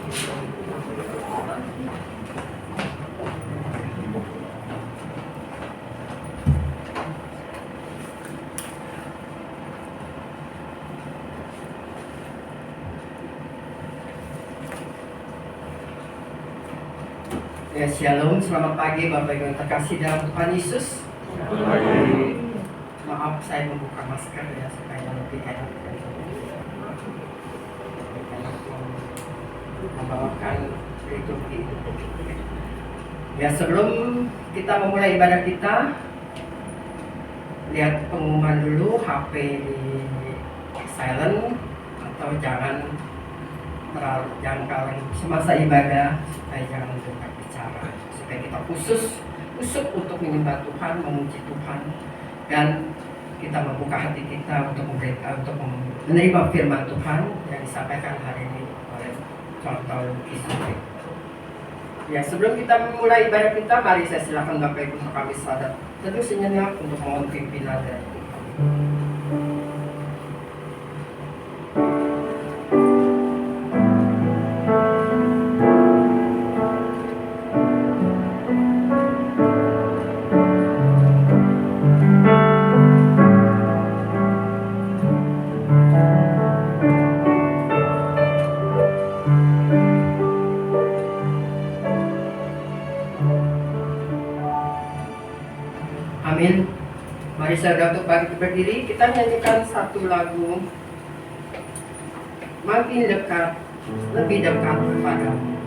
Ya, shalom, selamat pagi Bapak Ibu yang terkasih dalam Tuhan Yesus. Maaf saya membuka masker ya supaya lebih enak membawakan liturgi. Ya, sebelum kita memulai ibadah kita, lihat pengumuman dulu, HP di silent atau jangan kalau semasa ibadah supaya jangan mendengar bicara, supaya kita khusus untuk menyembah Tuhan, memuji Tuhan, dan kita membuka hati kita untuk menerima firman Tuhan yang disampaikan hari ini oleh contoh Ismail. Ya, sebelum kita memulai ibadah kita, mari saya silakan Bapak Ibu untuk kami sadat teduh sejenak untuk mohon pimpinan dari Tuhan. Amin. Mari saudara untuk berdiri, kita nyanyikan satu lagu Makin Dekat, Lebih Dekat Kepadamu.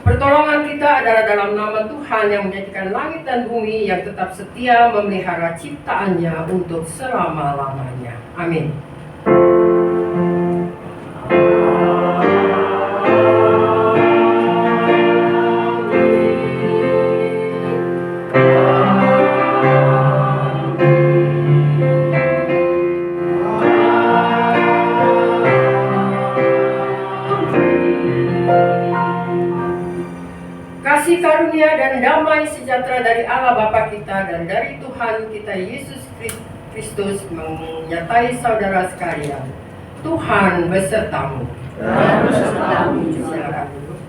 Pertolongan kita adalah dalam nama Tuhan yang menjadikan langit dan bumi, yang tetap setia memelihara ciptaannya untuk selama-lamanya. Amin. Kasih karunia dan damai sejahtera dari Allah Bapa kita dan dari Tuhan kita Yesus Kristus menyertai saudara sekalian. Tuhan besertamu. Silakan duduk.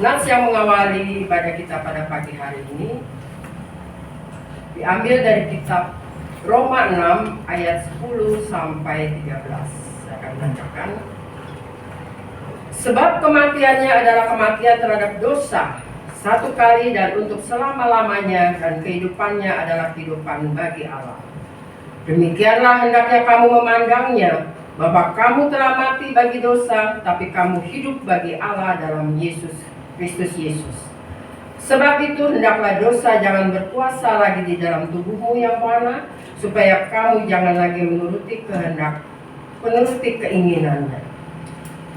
Nats yang mengawali ibadah kita pada pagi hari ini diambil dari kitab Roma 6 ayat 10 sampai 13. Saya akan bacakan. Sebab kematiannya adalah kematian terhadap dosa satu kali dan untuk selama-lamanya, dan kehidupannya adalah kehidupan bagi Allah. Demikianlah hendaknya kamu memandangnya, bahwa kamu telah mati bagi dosa, tapi kamu hidup bagi Allah dalam Kristus Yesus. Sebab itu hendaklah dosa jangan berkuasa lagi di dalam tubuhmu yang fana, supaya kamu jangan lagi menuruti keinginannya.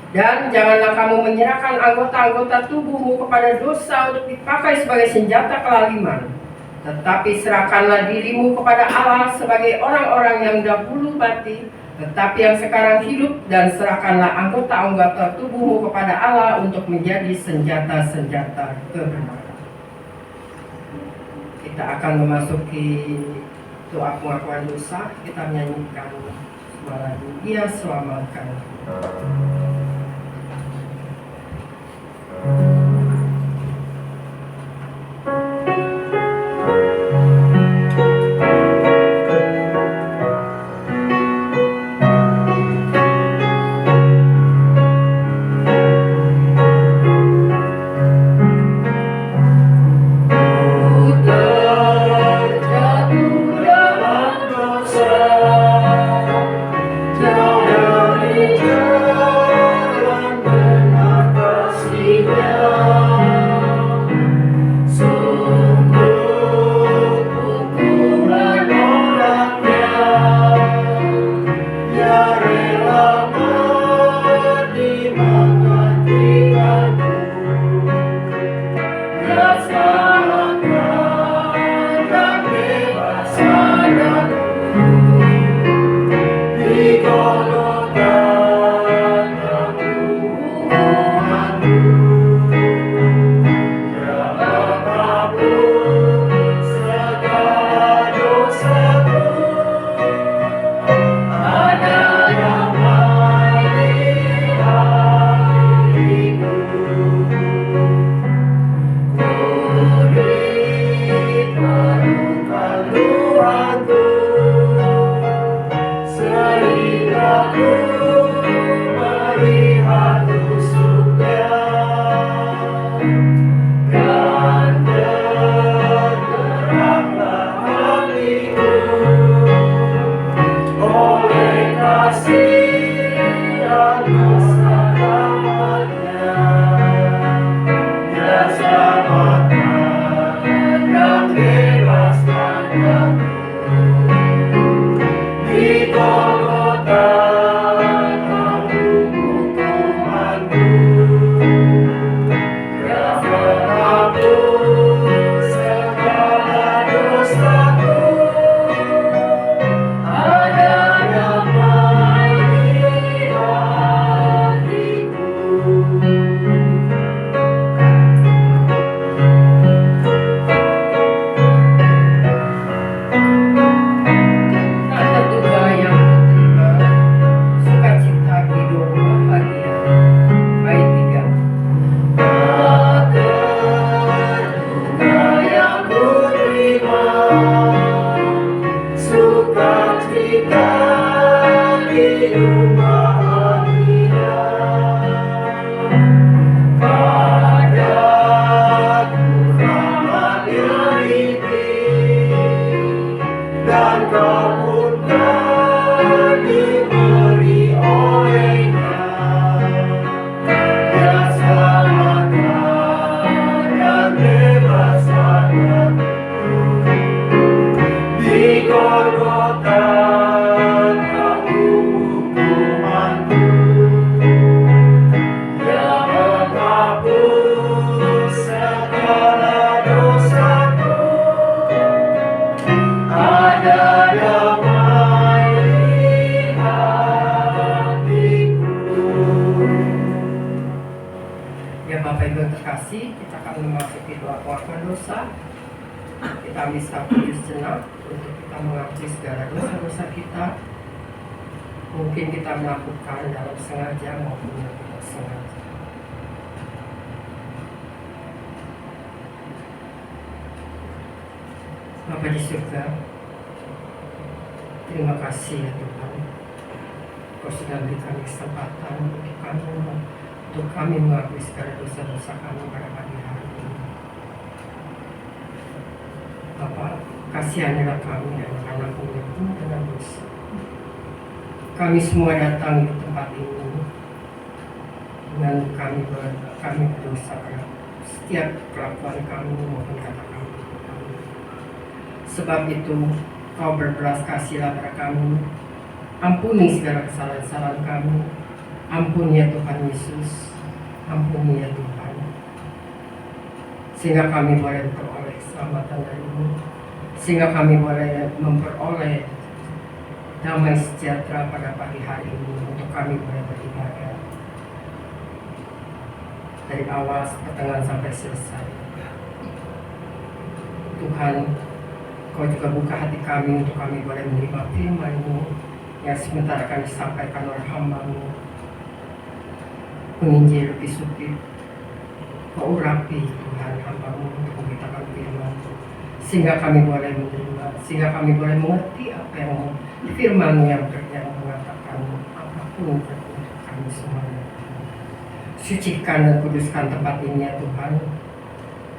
Dan janganlah kamu menyerahkan anggota-anggota tubuhmu kepada dosa untuk dipakai sebagai senjata kelaliman. Tetapi serahkanlah dirimu kepada Allah sebagai orang-orang yang dahulu mati, tetapi yang sekarang hidup, dan serahkanlah anggota-anggota tubuhmu kepada Allah untuk menjadi senjata-senjata kebenaran. Kita akan memasuki doa pengakuan dosa. Kita menyanyikan sebuah lagu, Dia Selamatkan. Jauh dari jauh Tuhan terkasih, kita akan memasuki doa pengakuan dosa. Kita ambil satu sejenak untuk kita mengakui segala dosa-dosa kita. Mungkin kita melakukan dalam sengaja maupun tidak sengaja. Bapa di surga, terima kasih ya Tuhan. Kau sudah beri kami kesempatan untuk kami mengakui segala dosa-dosa kami pada pagi hari ini. Bapa, kasihanilah kami anak-anakmu yang penuh dengan dosa. Kami semua datang di tempat ini dengan kami berdosa pada setiap kelakuan kami maupun kata kami. Sebab itu Kau berbelas kasihlah pada kami. Ampuni segala kesalahan-kesalahan kami. Ampuni ya Tuhan Yesus. Ampuni ya Tuhan. Sehingga kami boleh memperoleh keselamatan dari-Mu. Sehingga kami boleh memperoleh damai sejahtera pada pagi hari ini untuk kami boleh beribadah dari awal pertengahan sampai selesai. Tuhan, Kau juga buka hati kami untuk kami boleh menerima firman-Mu yang sementara akan disampaikan oleh hamba-Mu, penginjil Luki. Kau urapi Tuhan hamba-Mu untuk memberitakan firman-Mu, sehingga kami boleh menerima, sehingga kami boleh mengerti apa yang firman-Mu yang mengatakan apapun untuk kami semuanya. Sucikan dan kuduskan tempat ini ya Tuhan,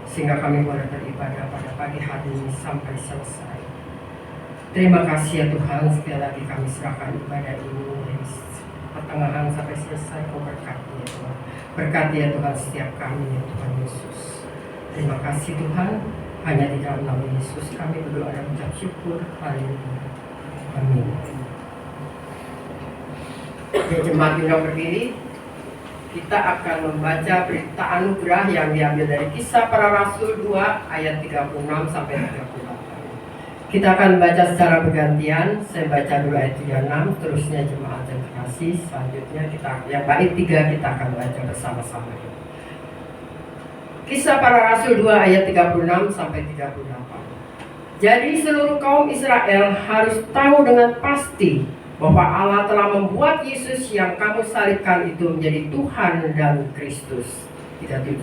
sehingga kami boleh beribadah pada pagi hari ini sampai selesai. Terima kasih ya Tuhan, sekali lagi kami serahkan ibadah ini dari pertengahan sampai selesai. Kau berkati ya Tuhan. Berkati ya Tuhan setiap kami ya Tuhan Yesus. Terima kasih Tuhan, hanya di dalam nama Yesus kami berdoa dan mengucap syukur. Haleluya. Amin. Ya jemaat yang berdiri, kita akan membaca berita anugerah yang diambil dari Kisah Para Rasul 2 ayat 36 sampai 38. Kita akan baca secara bergantian. Saya baca dulu ayat 36, terusnya jemaat yang terkasih. Selanjutnya yang bait 3 kita akan baca bersama-sama. Kisah Para Rasul 2 ayat 36 sampai 38. Jadi seluruh kaum Israel harus tahu dengan pasti bahwa Allah telah membuat Yesus yang kamu salibkan itu menjadi Tuhan dan Kristus. 37.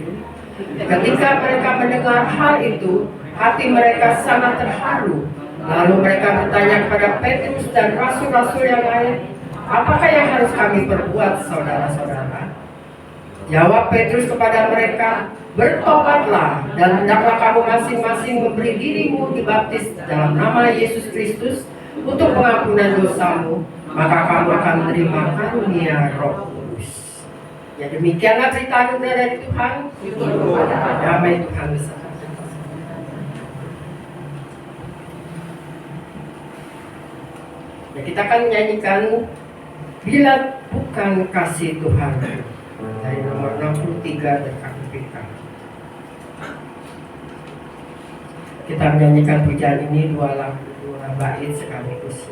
Ketika mereka mendengar hal itu, hati mereka sangat terharu. Lalu mereka bertanya kepada Petrus dan rasul-rasul yang lain, apakah yang harus kami perbuat, saudara-saudara? Jawab Petrus kepada mereka, bertobatlah dan hendaklah kamu masing-masing memberi dirimu dibaptis dalam nama Yesus Kristus untuk pengampunan dosamu, maka kamu akan menerima karunia Roh Kudus. Ya demikianlah berita anugerah dari Tuhan. Damai Tuhan beserta. Ya, kita akan menyanyikan Bila Bukan Kasih Tuhan dari nomor 63 dari KPK. Kita menyanyikan pujian ini dua bait sekaligus.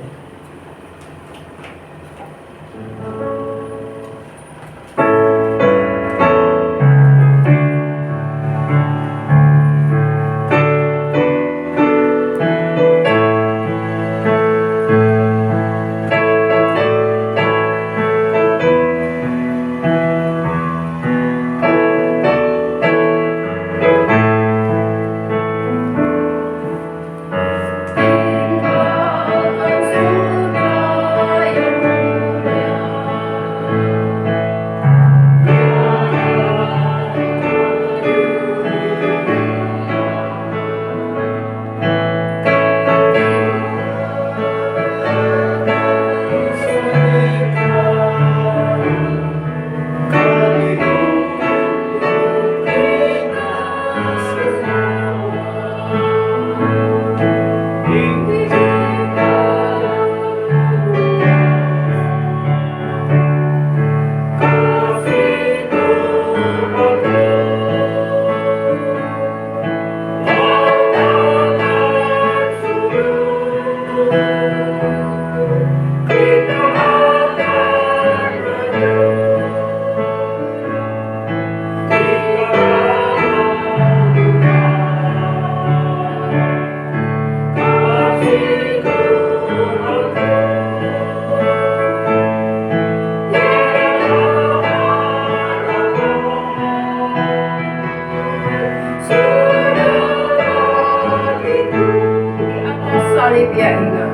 salib ya ingat.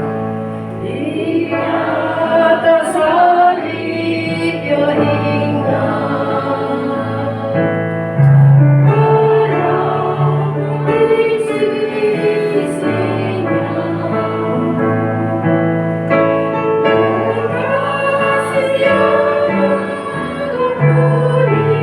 Di atas salib ya ingat. Barang di sisinya. Berkasih yang murni.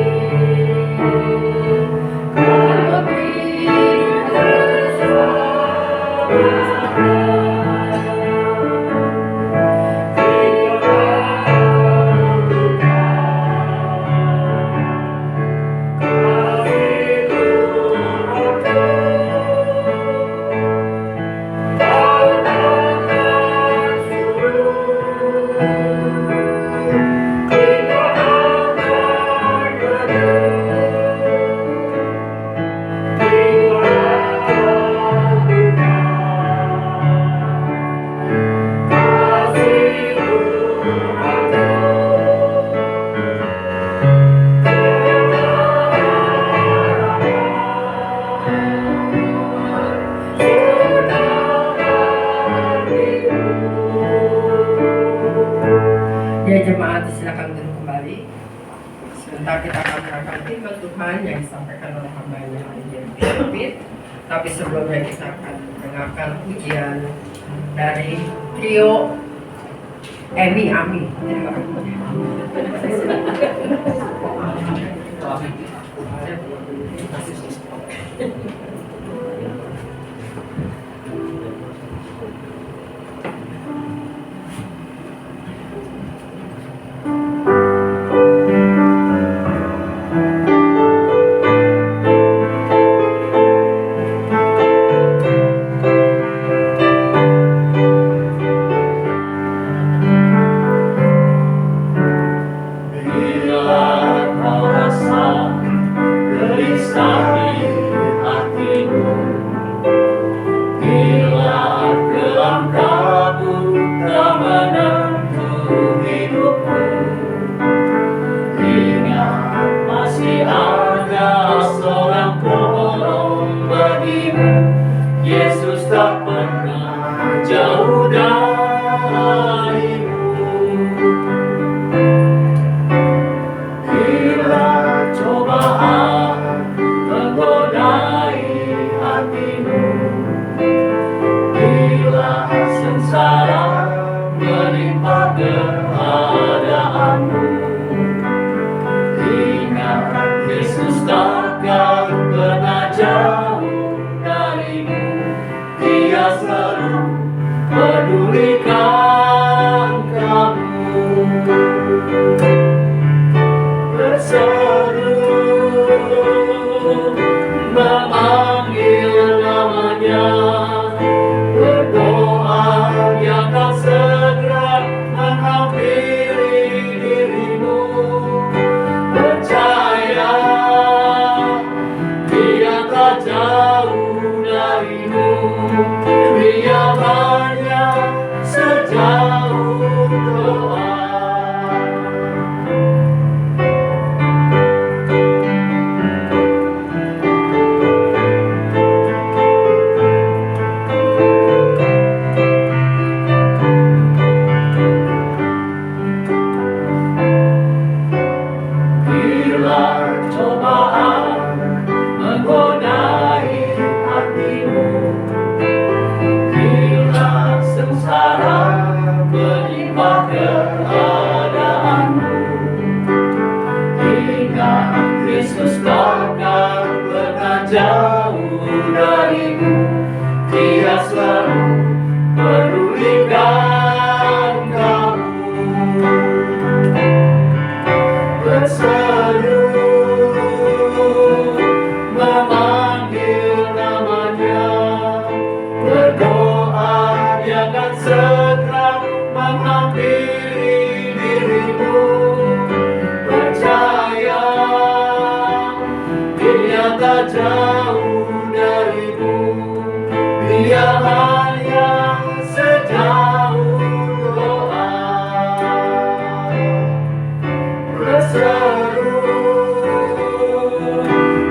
Ya jemaat, silakan duduk kembali. Sebentar kita akan menerangkan firman Tuhan yang disampaikan oleh hamba-Nya David. Tapi sebelumnya kita akan mendengarkan pujian dari trio Emi Ami. Terima kasih.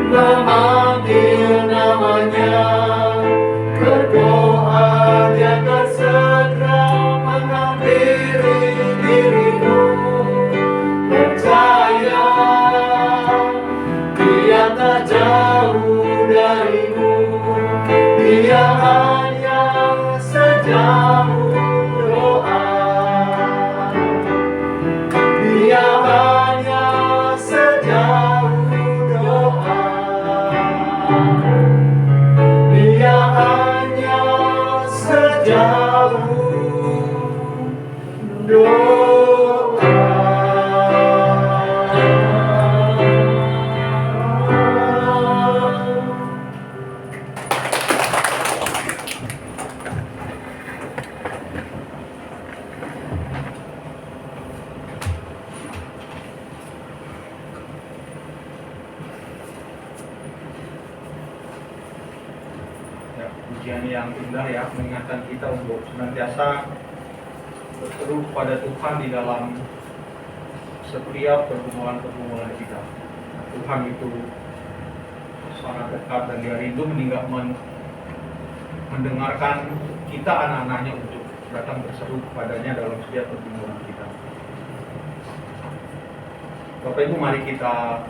Memanggil namanya, berdoa di atas tak jauh darimu. Dia hanya sejauh doa. Dia hanya sejauh doa. Dia hanya sejauh doa. Ya, pujian yang indah ya, mengingatkan kita untuk senantiasa berseru pada Tuhan di dalam setiap pergumulan-pergumulan kita. Tuhan itu sangat dekat dan Dia rindu mendengarkan kita anak-anaknya untuk datang berseru kepadanya dalam setiap pergumulan kita. Bapak Ibu, mari kita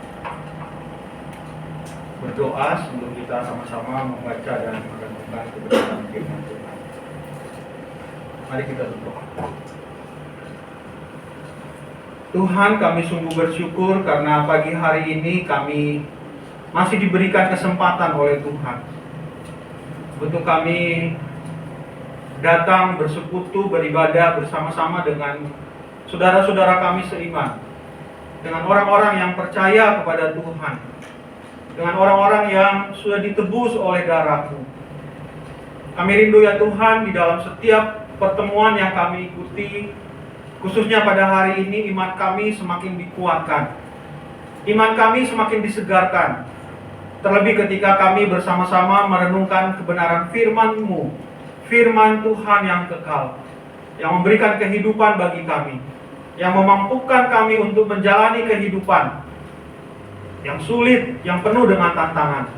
berdoa sebelum kita sama-sama membaca dan merenungkan kebenaran firman Tuhan. Mari kita berdoa. Tuhan, kami sungguh bersyukur karena pagi hari ini kami masih diberikan kesempatan oleh Tuhan untuk kami datang bersekutu, beribadah bersama-sama dengan saudara-saudara kami seiman, dengan orang-orang yang percaya kepada Tuhan, dengan orang-orang yang sudah ditebus oleh darah-Mu. Kami rindu ya Tuhan, di dalam setiap pertemuan yang kami ikuti, khususnya pada hari ini, iman kami semakin dikuatkan, iman kami semakin disegarkan. Terlebih ketika kami bersama-sama merenungkan kebenaran firman-Mu, firman Tuhan yang kekal, yang memberikan kehidupan bagi kami, yang memampukan kami untuk menjalani kehidupan yang sulit, yang penuh dengan tantangan.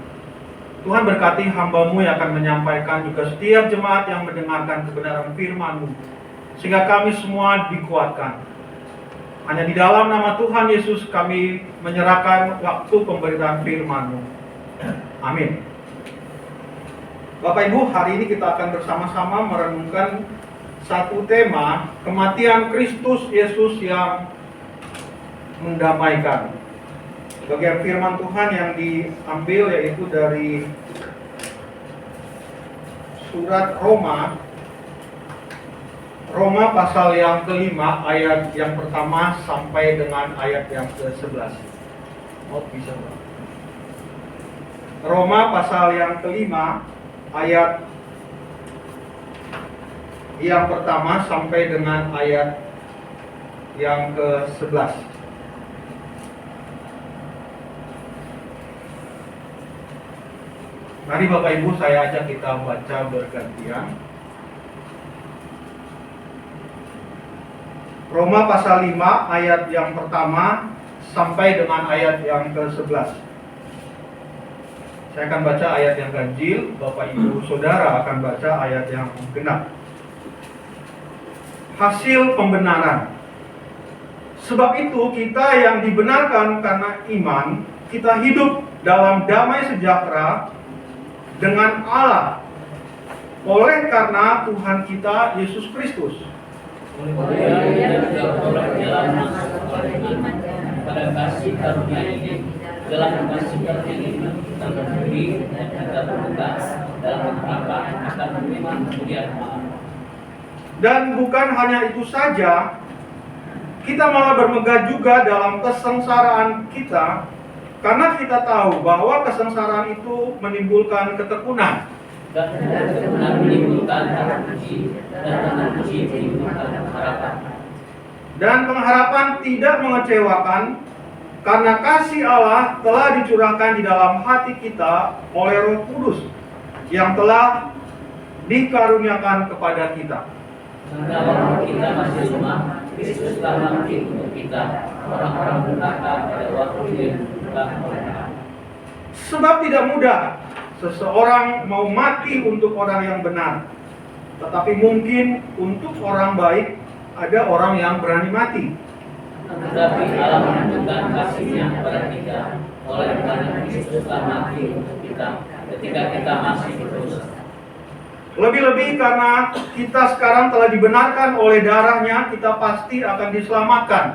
Tuhan berkati hamba-Mu yang akan menyampaikan, juga setiap jemaat yang mendengarkan kebenaran firman-Mu, sehingga kami semua dikuatkan. Hanya di dalam nama Tuhan Yesus kami menyerahkan waktu pemberitaan firman-Mu. Amin. Bapak Ibu, hari ini kita akan bersama-sama merenungkan satu tema, kematian Kristus Yesus yang mendamaikan. Bagian firman Tuhan yang diambil yaitu dari surat Roma pasal yang kelima, ayat yang pertama sampai dengan ayat yang ke-11. Oh, bisa Pak. Roma pasal yang kelima, ayat yang pertama sampai dengan ayat yang ke-11. Mari Bapak Ibu, saya ajak kita baca bergantian. Roma pasal 5 ayat yang pertama sampai dengan ayat yang ke-11. Saya akan baca ayat yang ganjil, Bapak Ibu Saudara akan baca ayat yang genap. Hasil pembenaran. Sebab itu kita yang dibenarkan karena iman, kita hidup dalam damai sejahtera dengan Allah oleh karena Tuhan kita Yesus Kristus. Pada kasih karunia ini, dalam kasih karunia ini kita berdiri dan kita berbuka dalam pengharapan akan menerima kemuliaan Allah. Dan bukan hanya itu saja, kita malah bermegah juga dalam kesengsaraan kita, karena kita tahu bahwa kesengsaraan itu menimbulkan ketekunan. Dan ketekunan menimbulkan harap puji, dan harap puji menimbulkan harapan. Dan pengharapan tidak mengecewakan, karena kasih Allah telah dicurahkan di dalam hati kita oleh Roh Kudus yang telah dikaruniakan kepada kita. Karena kita masih lemah, Kristus telah mati untuk kita, orang-orang berkata pada waktu Dia dibuka oleh Allah. Sebab tidak mudah seseorang mau mati untuk orang yang benar, tetapi mungkin untuk orang baik ada orang yang berani mati. Tetapi Allah menunjukkan kasih-Nya kepada kita, oleh karena Kristus telah mati untuk kita ketika kita masih berdosa. Lebih-lebih karena kita sekarang telah dibenarkan oleh darahnya, kita pasti akan diselamatkan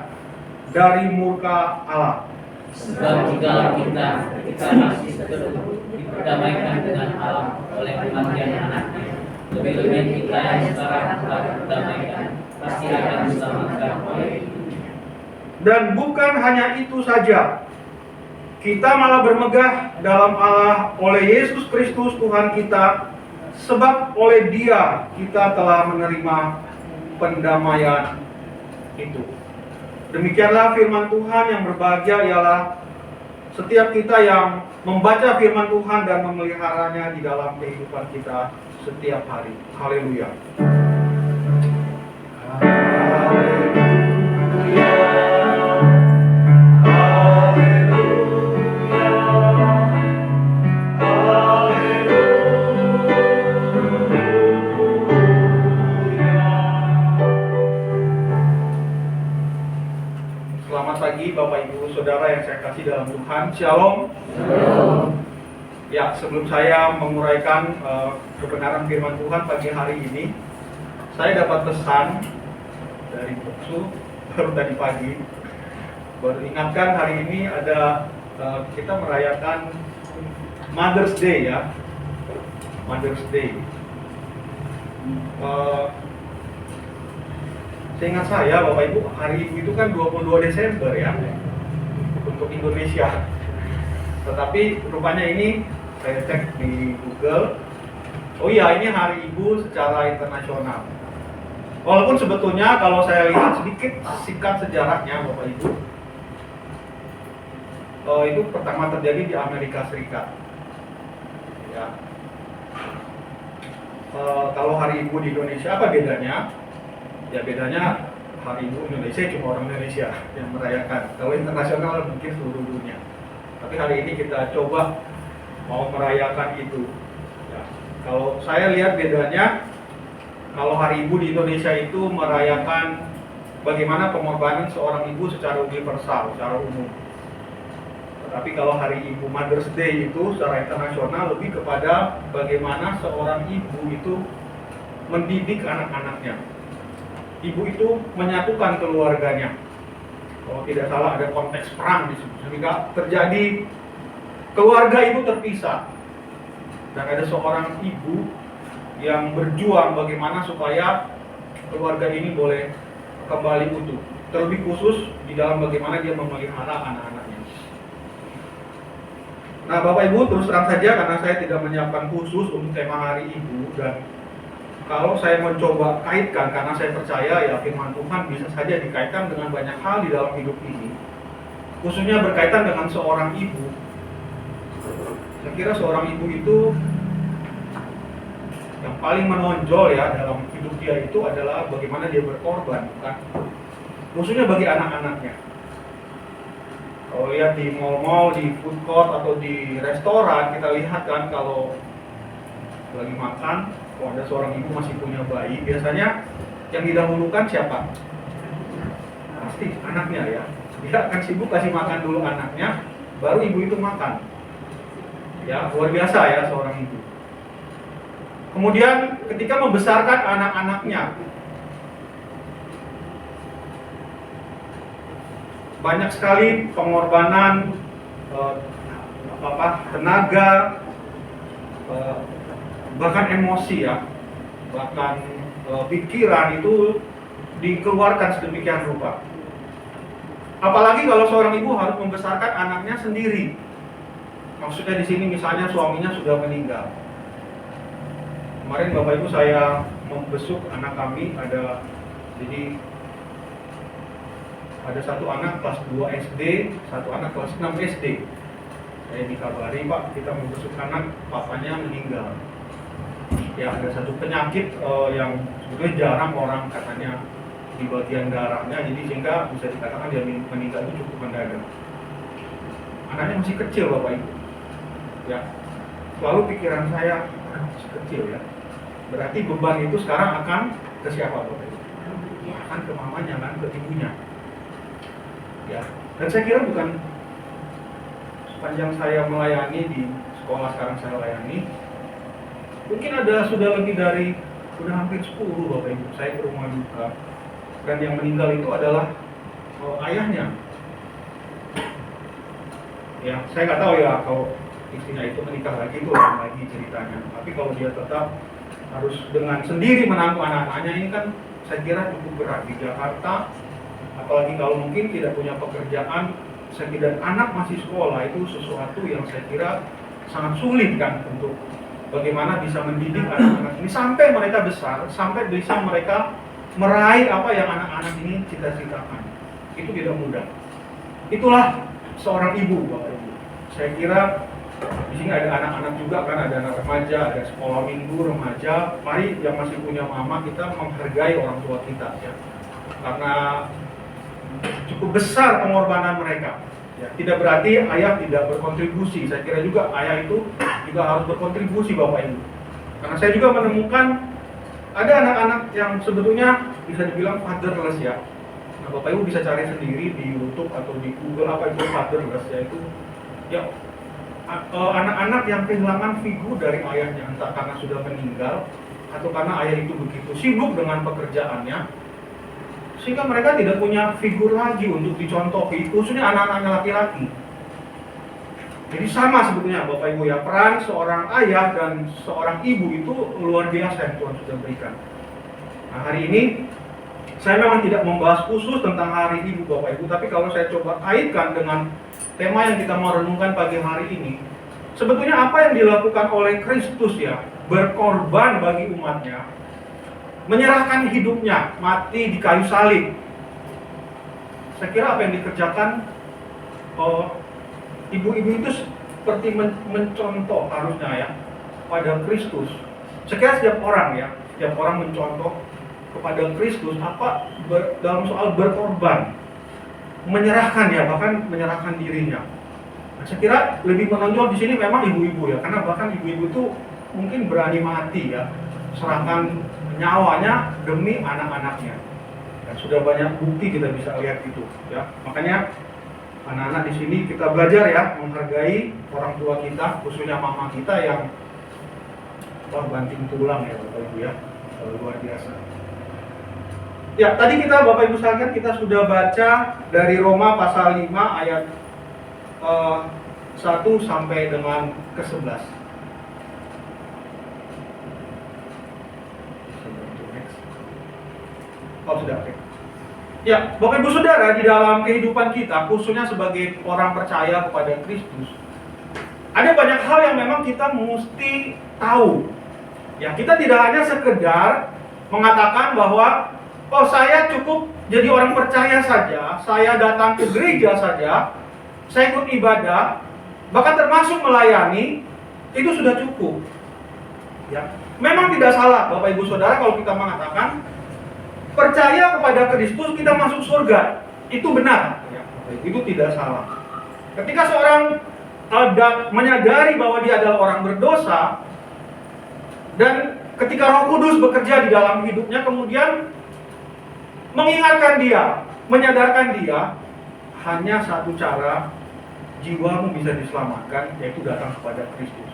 dari murka Allah. Sebab jikalau kita ketika masih berdosa diperdamaikan dengan Allah oleh kematian anaknya, lebih-lebih kita yang sekarang telah berdamaikan pasti akan diselamatkan oleh hidupnya. Dan bukan hanya itu saja, kita malah bermegah dalam Allah oleh Yesus Kristus Tuhan kita, sebab oleh Dia kita telah menerima pendamaian itu. Demikianlah firman Tuhan. Yang berbahagia ialah setiap kita yang membaca firman Tuhan dan memeliharanya di dalam kehidupan kita setiap hari. Haleluya. Selamat pagi Bapak Ibu Saudara yang saya kasih dalam Tuhan. Shalom. Ya, sebelum saya menguraikan kebenaran firman Tuhan pagi hari ini, saya dapat pesan dari Buksu baru tadi pagi. Baru ingatkan hari ini ada kita merayakan Mother's Day ya. Mother's Day. Seingat saya Bapak Ibu, hari Ibu itu kan 22 Desember ya untuk Indonesia. Tetapi rupanya ini saya cek di Google, oh iya ini hari Ibu secara internasional. Walaupun sebetulnya kalau saya lihat sedikit singkat sejarahnya Bapak Ibu, itu pertama terjadi di Amerika Serikat. Ya. Kalau hari Ibu di Indonesia apa bedanya? Ya bedanya hari Ibu Indonesia cuma orang Indonesia yang merayakan. Kalau internasional mungkin seluruh dunia. Tapi hari ini kita coba mau merayakan itu. Ya. Kalau saya lihat bedanya, kalau hari Ibu di Indonesia itu merayakan bagaimana pengorbanan seorang ibu secara universal, secara umum. Tetapi kalau hari Ibu Mother's Day itu secara internasional lebih kepada bagaimana seorang ibu itu mendidik anak-anaknya. Ibu itu menyatukan keluarganya. Kalau tidak salah ada konteks perang di situ, sehingga terjadi keluarga itu terpisah. Dan ada seorang ibu yang berjuang bagaimana supaya keluarga ini boleh kembali utuh. Terlebih khusus di dalam bagaimana dia memelihara anak-anaknya. Nah Bapak Ibu, terus terang saja karena saya tidak menyiapkan khusus untuk tema hari Ibu, dan kalau saya mencoba kaitkan, karena saya percaya ya firman Tuhan bisa saja dikaitkan dengan banyak hal di dalam hidup ini, khususnya berkaitan dengan seorang ibu. Saya kira seorang ibu itu yang paling menonjol ya dalam hidup dia itu adalah bagaimana dia berkorban, bukan? Khususnya bagi anak-anaknya. Kalau lihat di mall-mall, di food court atau di restoran, kita lihat kan kalau lagi makan, kalau ada seorang ibu masih punya bayi, biasanya yang didahulukan siapa? Pasti anaknya ya. Dia akan sibuk kasih makan dulu anaknya, baru ibu itu makan. Ya, luar biasa ya seorang ibu. Kemudian ketika membesarkan anak-anaknya, banyak sekali pengorbanan tenaga, bahkan emosi ya, bahkan pikiran itu dikeluarkan sedemikian rupa. Apalagi kalau seorang ibu harus membesarkan anaknya sendiri. Maksudnya di sini misalnya suaminya sudah meninggal. Kemarin Bapak Ibu saya membesuk anak kami, ada satu anak kelas 2 SD, satu anak kelas 6 SD. Saya dikabari, Pak, kita membesuk anak, papanya meninggal. Ya, ada satu penyakit yang sebetulnya jarang orang katanya di bagian darahnya, jadi sehingga bisa dikatakan dia meninggal itu cukup mendadak. Anaknya masih kecil Bapak Ibu. Ya, selalu pikiran saya masih kecil ya. Berarti beban itu sekarang akan ke siapa Bapak Ibu? Akan ke mamanya kan, ke ibunya. Ya, dan saya kira bukan sepanjang saya melayani di sekolah sekarang saya layani, mungkin sudah lebih dari, sudah hampir 10 Bapak Ibu, saya ke rumah duka. Dan yang meninggal itu adalah ayahnya. Ya, saya nggak tahu ya kalau istrinya itu menikah lagi itu lagi ceritanya. Tapi kalau dia tetap harus dengan sendiri menanggung anak-anaknya, ini kan saya kira cukup berat di Jakarta. Apalagi kalau mungkin tidak punya pekerjaan, saya kira anak masih sekolah, itu sesuatu yang saya kira sangat sulit kan untuk bagaimana bisa mendidik anak-anak ini sampai mereka besar, sampai bisa mereka meraih apa yang anak-anak ini cita-citakan. Itu tidak mudah. Itulah seorang ibu, Bapak Ibu. Saya kira di sini ada anak-anak juga kan, ada anak remaja, ada sekolah minggu remaja. Mari yang masih punya mama, kita menghargai orang tua kita ya. Karena cukup besar pengorbanan mereka. Ya, tidak berarti ayah tidak berkontribusi. Saya kira juga ayah itu juga harus berkontribusi Bapak Ibu. Karena saya juga menemukan ada anak-anak yang sebetulnya bisa dibilang fatherless ya. Nah, Bapak Ibu bisa cari sendiri di YouTube atau di Google apa itu fatherless, yaitu ya anak-anak yang kehilangan figur dari ayahnya, entah karena sudah meninggal atau karena ayah itu begitu sibuk dengan pekerjaannya sehingga mereka tidak punya figur lagi untuk dicontohi, khususnya anak-anaknya laki-laki. Jadi sama sebetulnya Bapak Ibu ya, peran seorang ayah dan seorang ibu itu luar biasa yang Tuhan sudah berikan. Nah, hari ini saya memang tidak membahas khusus tentang hari ibu Bapak Ibu, tapi kalau saya coba kaitkan dengan tema yang kita mau renungkan pagi hari ini, sebetulnya apa yang dilakukan oleh Kristus ya, berkorban bagi umatnya, menyerahkan hidupnya, mati di kayu salib. Saya kira apa yang dikerjakan ibu-ibu itu seperti mencontoh harusnya ya pada Kristus. Saya kira setiap orang mencontoh kepada Kristus apa dalam soal berkorban, menyerahkan ya, bahkan menyerahkan dirinya. Nah, saya kira lebih menonjol di sini memang ibu-ibu ya, karena bahkan ibu-ibu itu mungkin berani mati ya, serahkan nyawanya demi anak-anaknya. Dan sudah banyak bukti kita bisa lihat itu ya. Makanya anak-anak di sini kita belajar ya menghargai orang tua kita, khususnya mama kita yang banting tulang ya Bapak Ibu ya, luar biasa. Ya, tadi kita Bapak Ibu sekalian kita sudah baca dari Roma pasal 5 ayat 1 sampai dengan ke-11. Oh, sudah. Oke. Ya, Bapak Ibu Saudara, di dalam kehidupan kita, khususnya sebagai orang percaya kepada Kristus, ada banyak hal yang memang kita mesti tahu. Ya, kita tidak hanya sekedar mengatakan bahwa oh, saya cukup jadi orang percaya saja, saya datang ke gereja saja, saya ikut ibadah, bahkan termasuk melayani, itu sudah cukup. Ya, memang tidak salah Bapak Ibu Saudara kalau kita mengatakan percaya kepada Kristus kita masuk surga, itu benar. Ya, itu tidak salah. Ketika seorang menyadari bahwa dia adalah orang berdosa, dan ketika Roh Kudus bekerja di dalam hidupnya, kemudian mengingatkan dia, menyadarkan dia, hanya satu cara jiwamu bisa diselamatkan, yaitu datang kepada Kristus.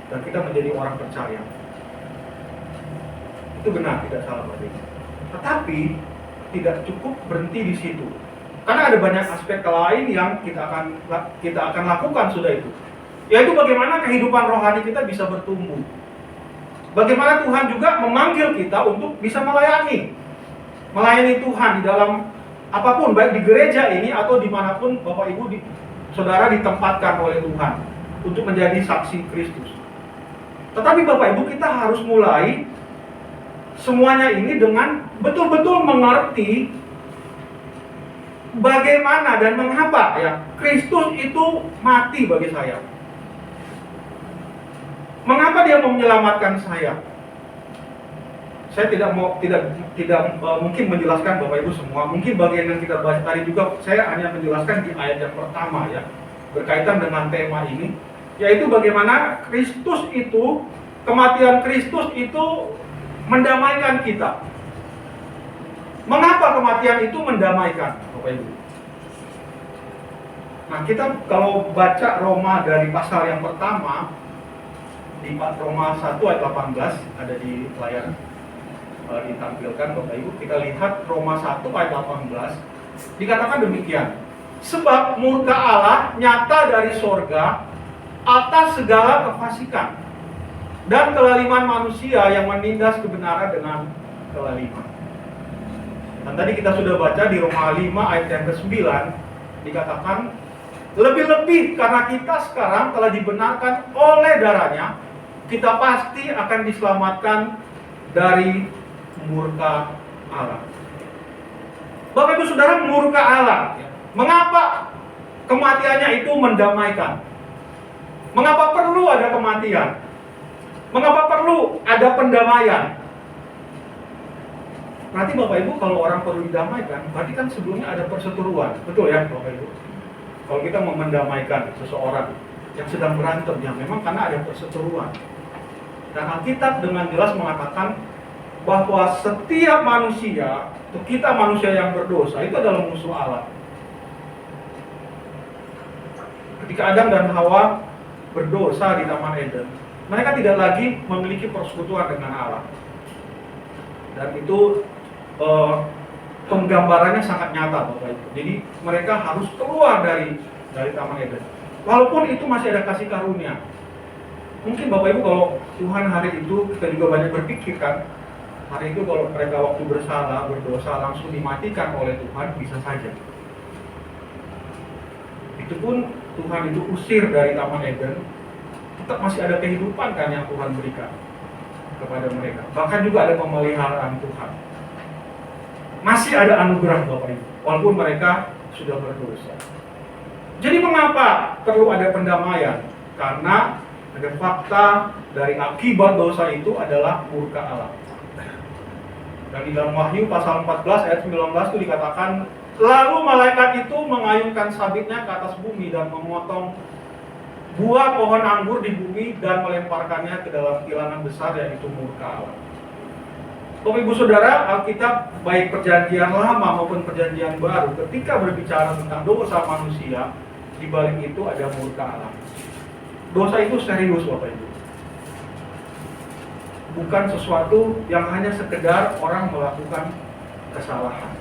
Dan kita menjadi orang percaya. Itu benar, tidak salah Bapak Ibu. Tetapi tidak cukup berhenti di situ. Karena ada banyak aspek lain yang kita akan lakukan sudah itu. Yaitu bagaimana kehidupan rohani kita bisa bertumbuh. Bagaimana Tuhan juga memanggil kita untuk bisa melayani Tuhan di dalam apapun, baik di gereja ini atau dimanapun Bapak Ibu Saudara ditempatkan oleh Tuhan untuk menjadi saksi Kristus. Tetapi Bapak Ibu, kita harus mulai semuanya ini dengan betul-betul mengerti bagaimana dan mengapa ya Kristus itu mati bagi saya. Mengapa dia mau menyelamatkan saya? Saya tidak mungkin menjelaskan Bapak Ibu semua. Mungkin bagian yang kita bahas tadi juga saya hanya menjelaskan di ayat yang pertama ya, berkaitan dengan tema ini, yaitu bagaimana Kristus itu, kematian Kristus itu mendamaikan kita. Mengapa kematian itu mendamaikan, Bapak Ibu? Nah, kita kalau baca Roma dari pasal yang pertama, di Roma 1 ayat 18, ada di layar ditampilkan Bapak Ibu, kita lihat Roma 1 ayat 18, dikatakan demikian. Sebab murka Allah nyata dari sorga atas segala kefasikan dan kelaliman manusia yang menindas kebenaran dengan kelaliman. Dan tadi kita sudah baca di Roma 5 ayat yang ke-9, dikatakan lebih-lebih karena kita sekarang telah dibenarkan oleh darahnya, kita pasti akan diselamatkan dari murka Allah. Bapak Ibu Saudara, murka Allah. Mengapa kematiannya itu mendamaikan? Mengapa perlu ada kematian? Mengapa perlu ada pendamaian? Berarti Bapak Ibu, kalau orang perlu didamaikan, berarti kan sebelumnya ada perseteruan. Betul ya Bapak Ibu? Kalau kita mau mendamaikan seseorang yang sedang berantem, ya memang karena ada perseteruan. Dan Alkitab dengan jelas mengatakan bahwa setiap manusia, kita manusia yang berdosa, itu adalah musuh Allah. Ketika Adam dan Hawa berdosa di Taman Eden, mereka tidak lagi memiliki persekutuan dengan Allah. Dan itu penggambarannya sangat nyata Bapak Ibu. Jadi mereka harus keluar dari Taman Eden. Walaupun itu masih ada kasih karunia. Mungkin Bapak Ibu kalau Tuhan hari itu, kita juga banyak berpikir kan, hari itu kalau mereka waktu bersalah, berdosa langsung dimatikan oleh Tuhan, bisa saja. Itu pun Tuhan itu usir dari Taman Eden, tetap masih ada kehidupan kan yang Tuhan berikan kepada mereka. Bahkan juga ada pemeliharaan Tuhan. Masih ada anugerah Bapak Ibu, walaupun mereka sudah berdosa. Jadi mengapa perlu ada pendamaian? Karena ada fakta dari akibat dosa itu adalah murka Allah. Dan di dalam Wahyu pasal 14 ayat 19 itu dikatakan, lalu malaikat itu mengayunkan sabitnya ke atas bumi dan memotong buah pohon anggur di bumi dan melemparkannya ke dalam kilangan besar, yaitu murka Allah. Bapak Ibu Saudara, Alkitab baik perjanjian lama maupun perjanjian baru, ketika berbicara tentang dosa manusia, di balik itu ada murka Allah. Dosa itu serius Bapak Ibu. Bukan sesuatu yang hanya sekedar orang melakukan kesalahan.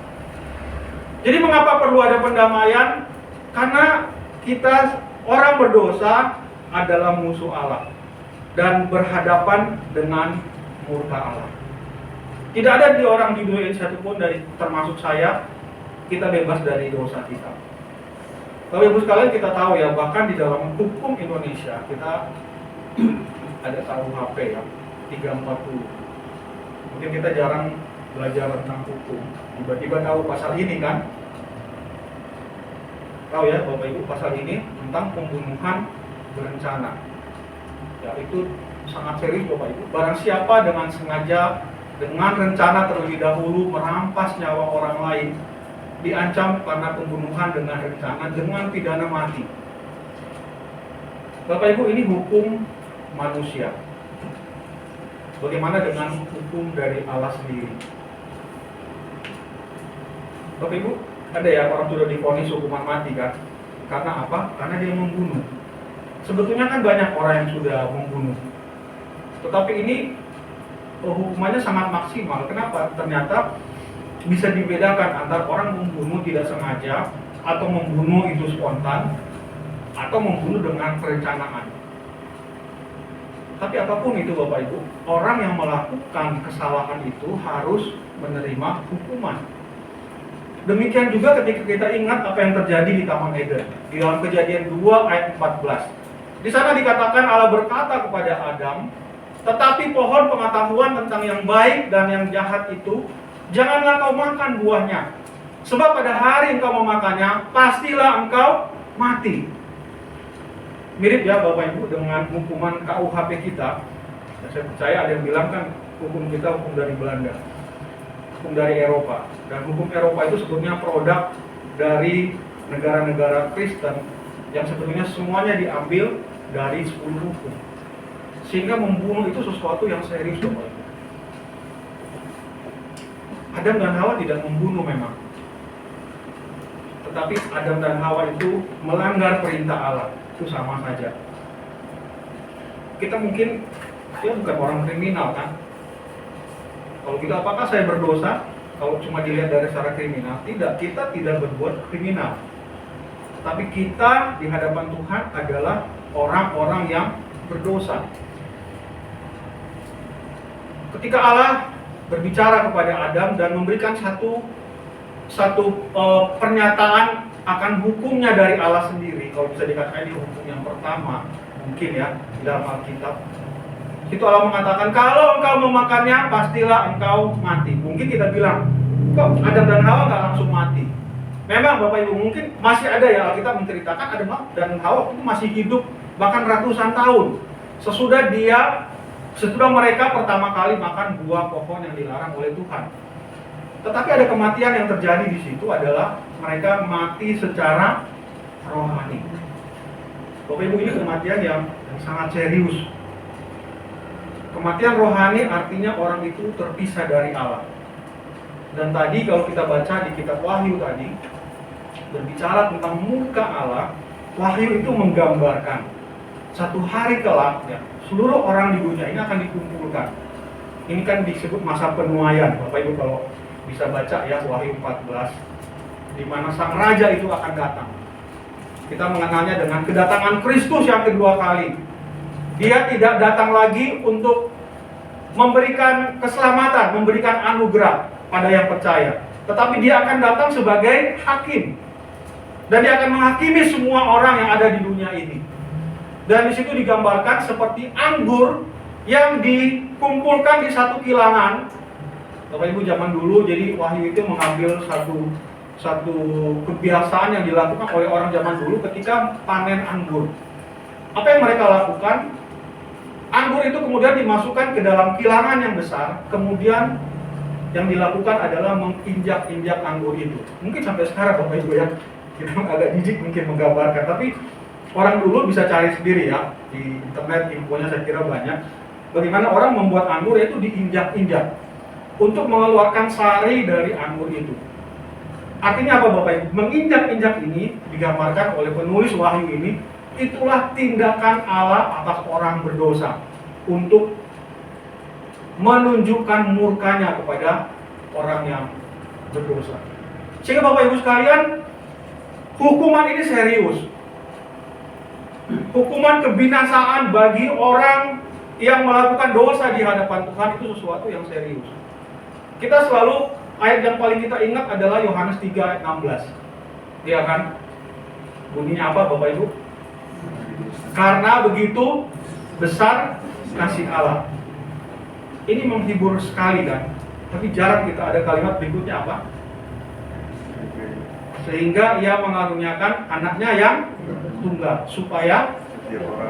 Jadi mengapa perlu ada pendamaian? Karena kita orang berdosa adalah musuh Allah dan berhadapan dengan murka Allah. Tidak ada di orang di dunia ini satupun, dari termasuk saya, kita bebas dari dosa kita. Bapak Ibu sekalian, kita tahu ya, bahkan di dalam hukum Indonesia kita ada KUHP ya, 340. Mungkin kita jarang belajar tentang hukum, tiba-tiba tahu pasal ini kan? Tahu ya Bapak Ibu, pasal ini tentang pembunuhan berencana. Ya, itu sangat serius Bapak Ibu. Barang siapa dengan sengaja, dengan rencana terlebih dahulu merampas nyawa orang lain, diancam karena pembunuhan dengan rencana dengan pidana mati. Bapak Ibu, ini hukum manusia. Bagaimana dengan hukum dari Allah sendiri? Bapak Ibu, ada ya orang sudah divonis hukuman mati kan? Karena apa? Karena dia membunuh. Sebetulnya kan banyak orang yang sudah membunuh. Tetapi ini hukumannya sangat maksimal. Kenapa? Ternyata bisa dibedakan antara orang membunuh tidak sengaja, atau membunuh itu spontan, atau membunuh dengan perencanaan. Tapi apapun itu Bapak Ibu, orang yang melakukan kesalahan itu harus menerima hukuman. Demikian juga ketika kita ingat apa yang terjadi di Taman Eden, di dalam Kejadian 2 ayat 14. Di sana dikatakan Allah berkata kepada Adam, tetapi pohon pengetahuan tentang yang baik dan yang jahat itu janganlah kau makan buahnya, sebab pada hari engkau memakannya pastilah engkau mati. Mirip ya Bapak Ibu dengan hukuman KUHP kita. Saya percaya ada yang bilang kan hukum kita hukum dari Belanda, hukum dari Eropa. Dan hukum Eropa itu sebetulnya produk dari negara-negara Kristen yang sebetulnya semuanya diambil dari 10 hukum. Sehingga membunuh itu sesuatu yang serius Bapak Ibu. Adam dan Hawa tidak membunuh memang, Tetapi Adam dan Hawa itu melanggar perintah Allah. Itu sama saja. Kita mungkin bukan orang kriminal kan? Kalau kita, apakah saya berdosa? Kalau cuma dilihat dari secara kriminal, tidak, kita tidak berbuat kriminal. Tapi kita di hadapan Tuhan adalah orang-orang yang berdosa. Ketika Allah berbicara kepada Adam dan memberikan satu pernyataan akan hukumnya dari Allah sendiri, kalau bisa dikatakan ini hukum yang pertama, mungkin ya, di dalam Alkitab. Itu Allah mengatakan, kalau engkau memakannya, pastilah engkau mati. Mungkin kita bilang, kok Adam dan Hawa nggak langsung mati? Memang Bapak Ibu, mungkin masih ada ya, Alkitab menceritakan Adam dan Hawa itu masih hidup bahkan ratusan tahun. Sesudah mereka pertama kali makan buah pohon yang dilarang oleh Tuhan. Tetapi ada kematian yang terjadi di situ adalah mereka mati secara rohani. Bapak Ibu, ini kematian yang sangat serius. Kematian rohani artinya orang itu terpisah dari Allah. Dan tadi kalau kita baca di kitab Wahyu tadi, berbicara tentang muka Allah, Wahyu itu menggambarkan satu hari kelak ya, seluruh orang di dunia ini akan dikumpulkan. Ini kan disebut masa penuaian. Bapak Ibu kalau bisa baca ya Wahyu 14, di mana sang raja itu akan datang. Kita mengenalnya dengan kedatangan Kristus yang kedua kali. Dia tidak datang lagi untuk memberikan keselamatan, memberikan anugerah pada yang percaya. Tetapi dia akan datang sebagai hakim. Dan dia akan menghakimi semua orang yang ada di dunia ini. Dan di situ digambarkan seperti anggur yang dikumpulkan di satu kilangan. Bapak Ibu zaman dulu, jadi Wahyu itu mengambil satu kebiasaan yang dilakukan oleh orang zaman dulu ketika panen anggur. Apa yang mereka lakukan? Anggur itu kemudian dimasukkan ke dalam kilangan yang besar, kemudian yang dilakukan adalah menginjak-injak anggur itu. Mungkin sampai sekarang Bapak Ibu ya, kita agak jijik mungkin menggambarkan, tapi orang dulu bisa cari sendiri ya, di internet infonya saya kira banyak. Bagaimana orang membuat anggur itu diinjak-injak untuk mengeluarkan sari dari anggur itu. Artinya apa Bapak Ibu? Menginjak-injak ini digambarkan oleh penulis Wahyu ini, itulah tindakan Allah atas orang berdosa untuk menunjukkan murkanya kepada orang yang berdosa. Sehingga Bapak Ibu sekalian, hukuman ini serius. Hukuman kebinasaan bagi orang yang melakukan dosa di hadapan Tuhan itu sesuatu yang serius. Kita selalu, ayat yang paling kita ingat adalah Yohanes 3 ayat 16. Iya kan? Bunyinya apa Bapak Ibu? Karena begitu besar kasih Allah. Ini menghibur sekali kan? Tapi jarang kita ada kalimat berikutnya apa? Sehingga ia mengaruniakan anaknya yang tunggal, supaya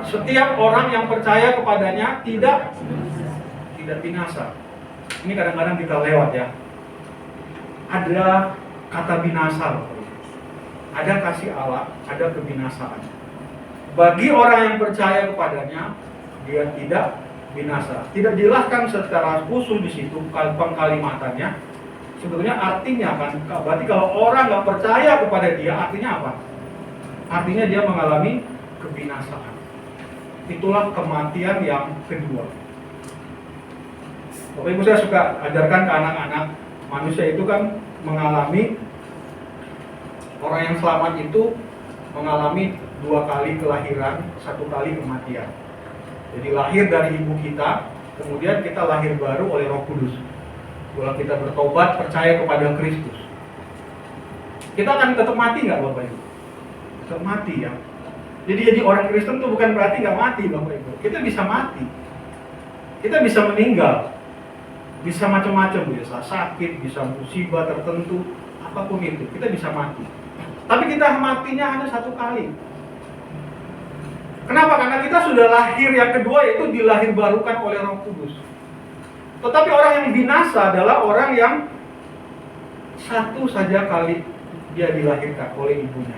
setiap orang yang percaya kepadanya tidak binasa. Ini kadang-kadang kita lewat ya. Ada kata binasa, ada kasih Allah, ada kebinasaan. Bagi orang yang percaya kepadanya, dia tidak binasa. Tidak dijelaskan secara khusus di situ pengkalimatannya. Sebetulnya artinya kan, berarti kalau orang nggak percaya kepada dia, artinya apa? Artinya dia mengalami kebinasaan. Itulah kematian yang kedua. Bapak Ibu, saya suka ajarkan ke anak-anak, manusia itu kan mengalami, orang yang selamat itu mengalami 2 kali kelahiran, 1 kali kematian. Jadi lahir dari ibu kita, kemudian kita lahir baru oleh Roh Kudus. Kalau kita bertobat, percaya kepada Kristus, kita akan tetap mati nggak Bapak Ibu? Tetap mati ya. Jadi orang Kristen itu bukan berarti nggak mati Bapak Ibu. Kita bisa mati, kita bisa meninggal, bisa macam-macam, bisa sakit, bisa musibah tertentu, apapun itu, kita bisa mati. Tapi kita matinya hanya 1 kali. Kenapa? Karena kita sudah lahir yang kedua, yaitu dilahir barukan oleh Roh Kudus. Tetapi orang yang binasa adalah orang yang 1 saja kali dia dilahirkan oleh ibunya.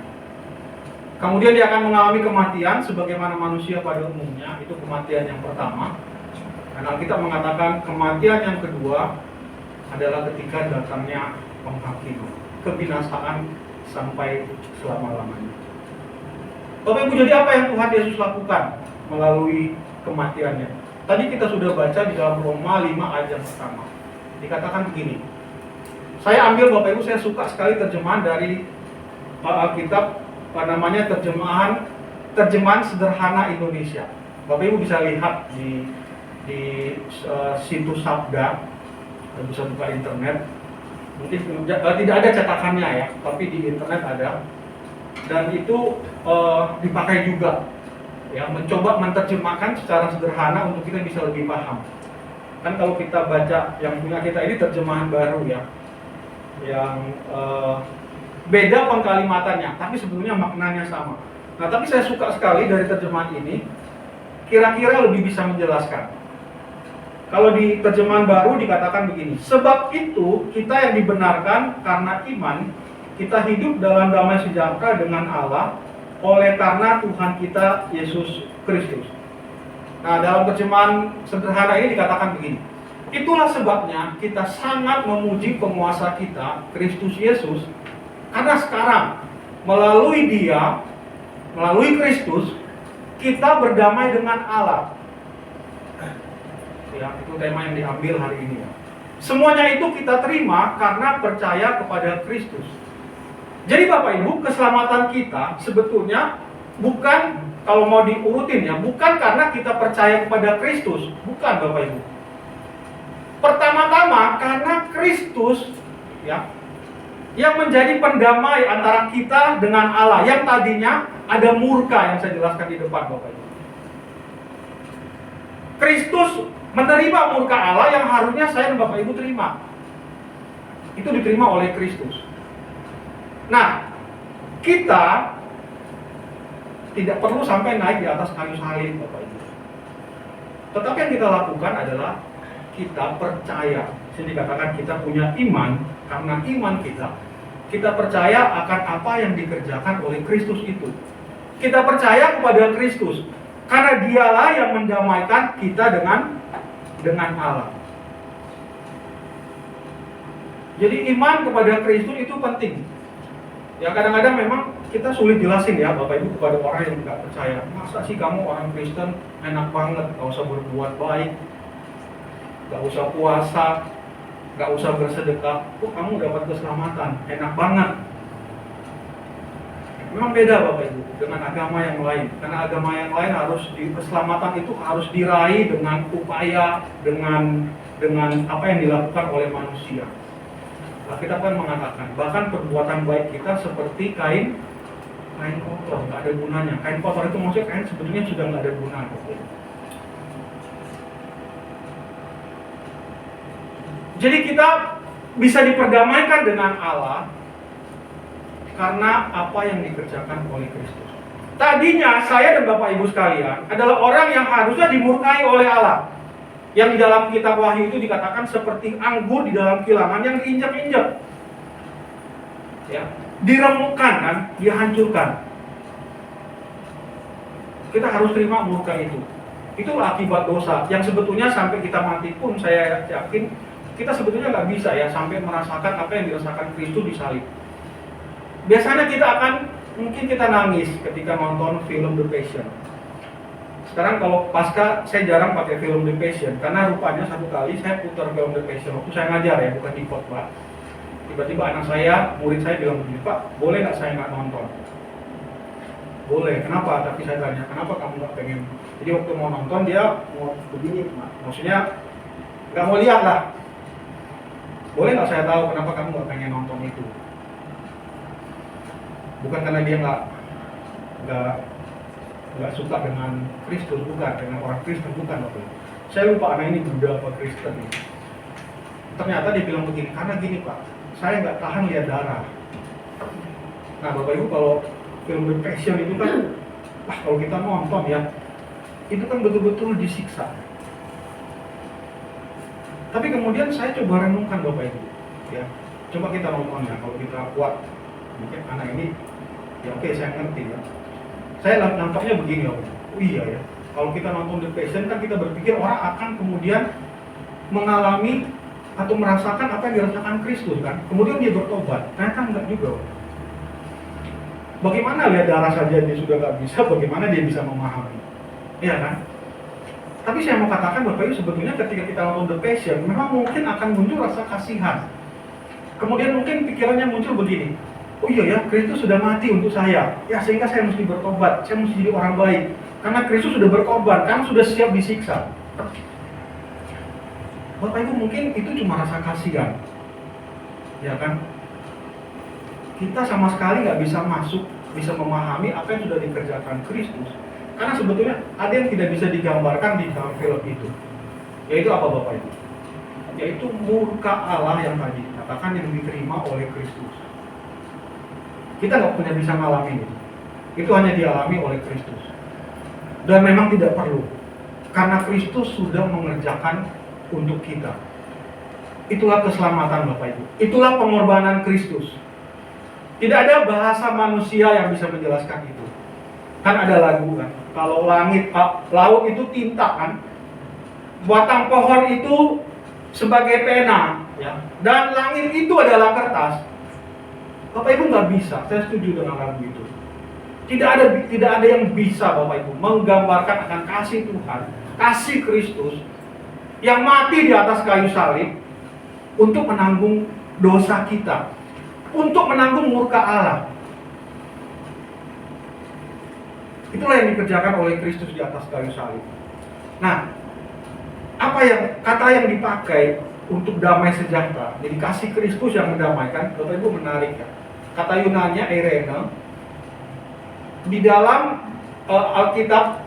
Kemudian dia akan mengalami kematian sebagaimana manusia pada umumnya, itu kematian yang pertama. Karena kita mengatakan kematian yang kedua adalah ketika datangnya penghakiman, kebinasaan sampai selama-lamanya. Bapak Ibu, jadi apa yang Tuhan Yesus lakukan melalui kematiannya? Tadi kita sudah baca di dalam Roma 5 ayat yang pertama. Dikatakan begini. Saya ambil, Bapak Ibu, saya suka sekali terjemahan dari Alkitab, terjemahan sederhana Indonesia. Bapak Ibu bisa lihat di situs Sabda, bisa buka internet. Mungkin tidak ada cetakannya ya, tapi di internet ada. Dan itu dipakai juga, ya, mencoba menerjemahkan secara sederhana untuk kita bisa lebih paham. Kan kalau kita baca yang punya kita ini terjemahan baru ya, yang beda pengkalimatannya, tapi sebetulnya maknanya sama. Nah, tapi saya suka sekali dari terjemahan ini, kira-kira lebih bisa menjelaskan. Kalau di terjemahan baru dikatakan begini, sebab itu kita yang dibenarkan karena iman, kita hidup dalam damai sejahtera dengan Allah oleh karena Tuhan kita Yesus Kristus. Nah, dalam terjemahan sederhana ini dikatakan begini, itulah sebabnya kita sangat memuji penguasa kita, Kristus Yesus, karena sekarang melalui Dia, melalui Kristus, kita berdamai dengan Allah. Ya, itu tema yang diambil hari ini ya. Semuanya itu kita terima karena percaya kepada Kristus. Jadi Bapak Ibu, keselamatan kita sebetulnya bukan, kalau mau diurutin ya, bukan karena kita percaya kepada Kristus, bukan Bapak Ibu. Pertama-tama karena Kristus ya, yang menjadi pendamai antara kita dengan Allah, yang tadinya ada murka yang saya jelaskan di depan Bapak Ibu. Kristus menerima murka Allah yang harusnya saya dan Bapak Ibu terima. Itu diterima oleh Kristus. Nah, kita tidak perlu sampai naik di atas kayu salib Bapak Ibu. Tetapi yang kita lakukan adalah kita percaya. Sini dikatakan kita punya iman, karena iman kita percaya akan apa yang dikerjakan oleh Kristus itu. Kita percaya kepada Kristus karena Dialah yang mendamaikan kita dengan Allah. Jadi iman kepada Kristus itu penting. Ya, kadang-kadang memang kita sulit jelasin ya Bapak Ibu kepada orang yang nggak percaya. Masa sih kamu orang Kristen enak banget, nggak usah berbuat baik, nggak usah puasa, nggak usah bersedekah, kamu dapat keselamatan, enak banget. Memang beda Bapak Ibu dengan agama yang lain. Karena agama yang lain keselamatan itu harus diraih dengan upaya, dengan apa yang dilakukan oleh manusia. Nah, kita kan mengatakan bahkan perbuatan baik kita seperti kain kotor, nggak ada gunanya. Kain kotor itu maksudnya kain sebetulnya sudah nggak ada gunanya. Jadi kita bisa diperdamaikan dengan Allah karena apa yang dikerjakan oleh Kristus. Tadinya saya dan Bapak Ibu sekalian adalah orang yang harusnya dimurkai oleh Allah. Yang di dalam kitab Wahyu itu dikatakan seperti anggur di dalam kilangan yang diinjak-injak. Ya, diremukkan kan, dihancurkan. Kita harus terima murka itu. Itulah akibat dosa yang sebetulnya sampai kita mati pun saya yakin kita sebetulnya nggak bisa ya sampai merasakan apa yang dirasakan Kristus di salib. Biasanya mungkin kita nangis ketika nonton film The Passion. Sekarang kalau pasca saya jarang pakai film The Passion karena rupanya satu kali saya putar film The Passion waktu saya ngajar ya, bukan di khotbah. Tiba-tiba anak saya, murid saya bilang begini, Pak, boleh nggak saya nggak nonton? Boleh, kenapa? Tapi saya tanya, kenapa kamu nggak pengen? Jadi waktu mau nonton dia mau begini, maksudnya nggak mau lihat lah. Boleh nggak saya tahu kenapa kamu nggak pengen nonton itu? Bukan karena dia nggak suka dengan Kristus, bukan, dengan orang Kristen, bukan Bapak. Saya lupa anak ini Buddha apa Kristen. Ternyata dia bilang begini, karena gini Pak, saya nggak tahan lihat darah. Nah Bapak Ibu, kalau film The Passion itu kan, kalau kita nonton ya, itu kan betul-betul disiksa. Tapi kemudian saya coba renungkan Bapak Ibu, ya, coba kita nonton ya, kalau kita kuat, mungkin anak ini, ya oke, saya ngerti ya. Saya nampaknya begini, oh iya ya, kalau kita nonton The Passion kan kita berpikir orang akan kemudian mengalami atau merasakan apa yang dirasakan Kristus kan, kemudian dia bertobat. Ternyata enggak juga. Bagaimana lihat darah saja dia sudah nggak bisa, bagaimana dia bisa memahami? Iya kan? Tapi saya mau katakan Bapak Ibu, sebetulnya ketika kita nonton The Passion, memang mungkin akan muncul rasa kasihan. Kemudian mungkin pikirannya muncul begini, oh iya ya, Kristus sudah mati untuk saya, ya sehingga saya mesti bertobat, saya mesti jadi orang baik. Karena Kristus sudah berkorban, kan sudah siap disiksa. Bapak Ibu, mungkin itu cuma rasa kasihan, ya kan? Kita sama sekali nggak bisa masuk, bisa memahami apa yang sudah dikerjakan Kristus. Karena sebetulnya ada yang tidak bisa digambarkan di dalam film itu. Yaitu apa Bapak Ibu? Yaitu murka Allah yang tadi katakan yang diterima oleh Kristus. Kita nggak punya bisa ngalamin itu. Itu hanya dialami oleh Kristus. Dan memang tidak perlu. Karena Kristus sudah mengerjakan untuk kita. Itulah keselamatan Bapak Ibu. Itulah pengorbanan Kristus. Tidak ada bahasa manusia yang bisa menjelaskan itu. Kan ada lagu kan, kalau laut itu tinta kan, batang pohon itu sebagai pena, ya. Dan langit itu adalah kertas. Bapak Ibu nggak bisa, saya setuju dengan lagu itu. Tidak ada yang bisa Bapak Ibu menggambarkan akan kasih Tuhan, kasih Kristus yang mati di atas kayu salib untuk menanggung dosa kita, untuk menanggung murka Allah. Itulah yang dikerjakan oleh Kristus di atas kayu salib. Nah, kata yang dipakai untuk damai sejahtera, jadi kasih Kristus yang mendamaikan, Bapak Ibu menarik ya. Kata Yunani eirene di dalam Alkitab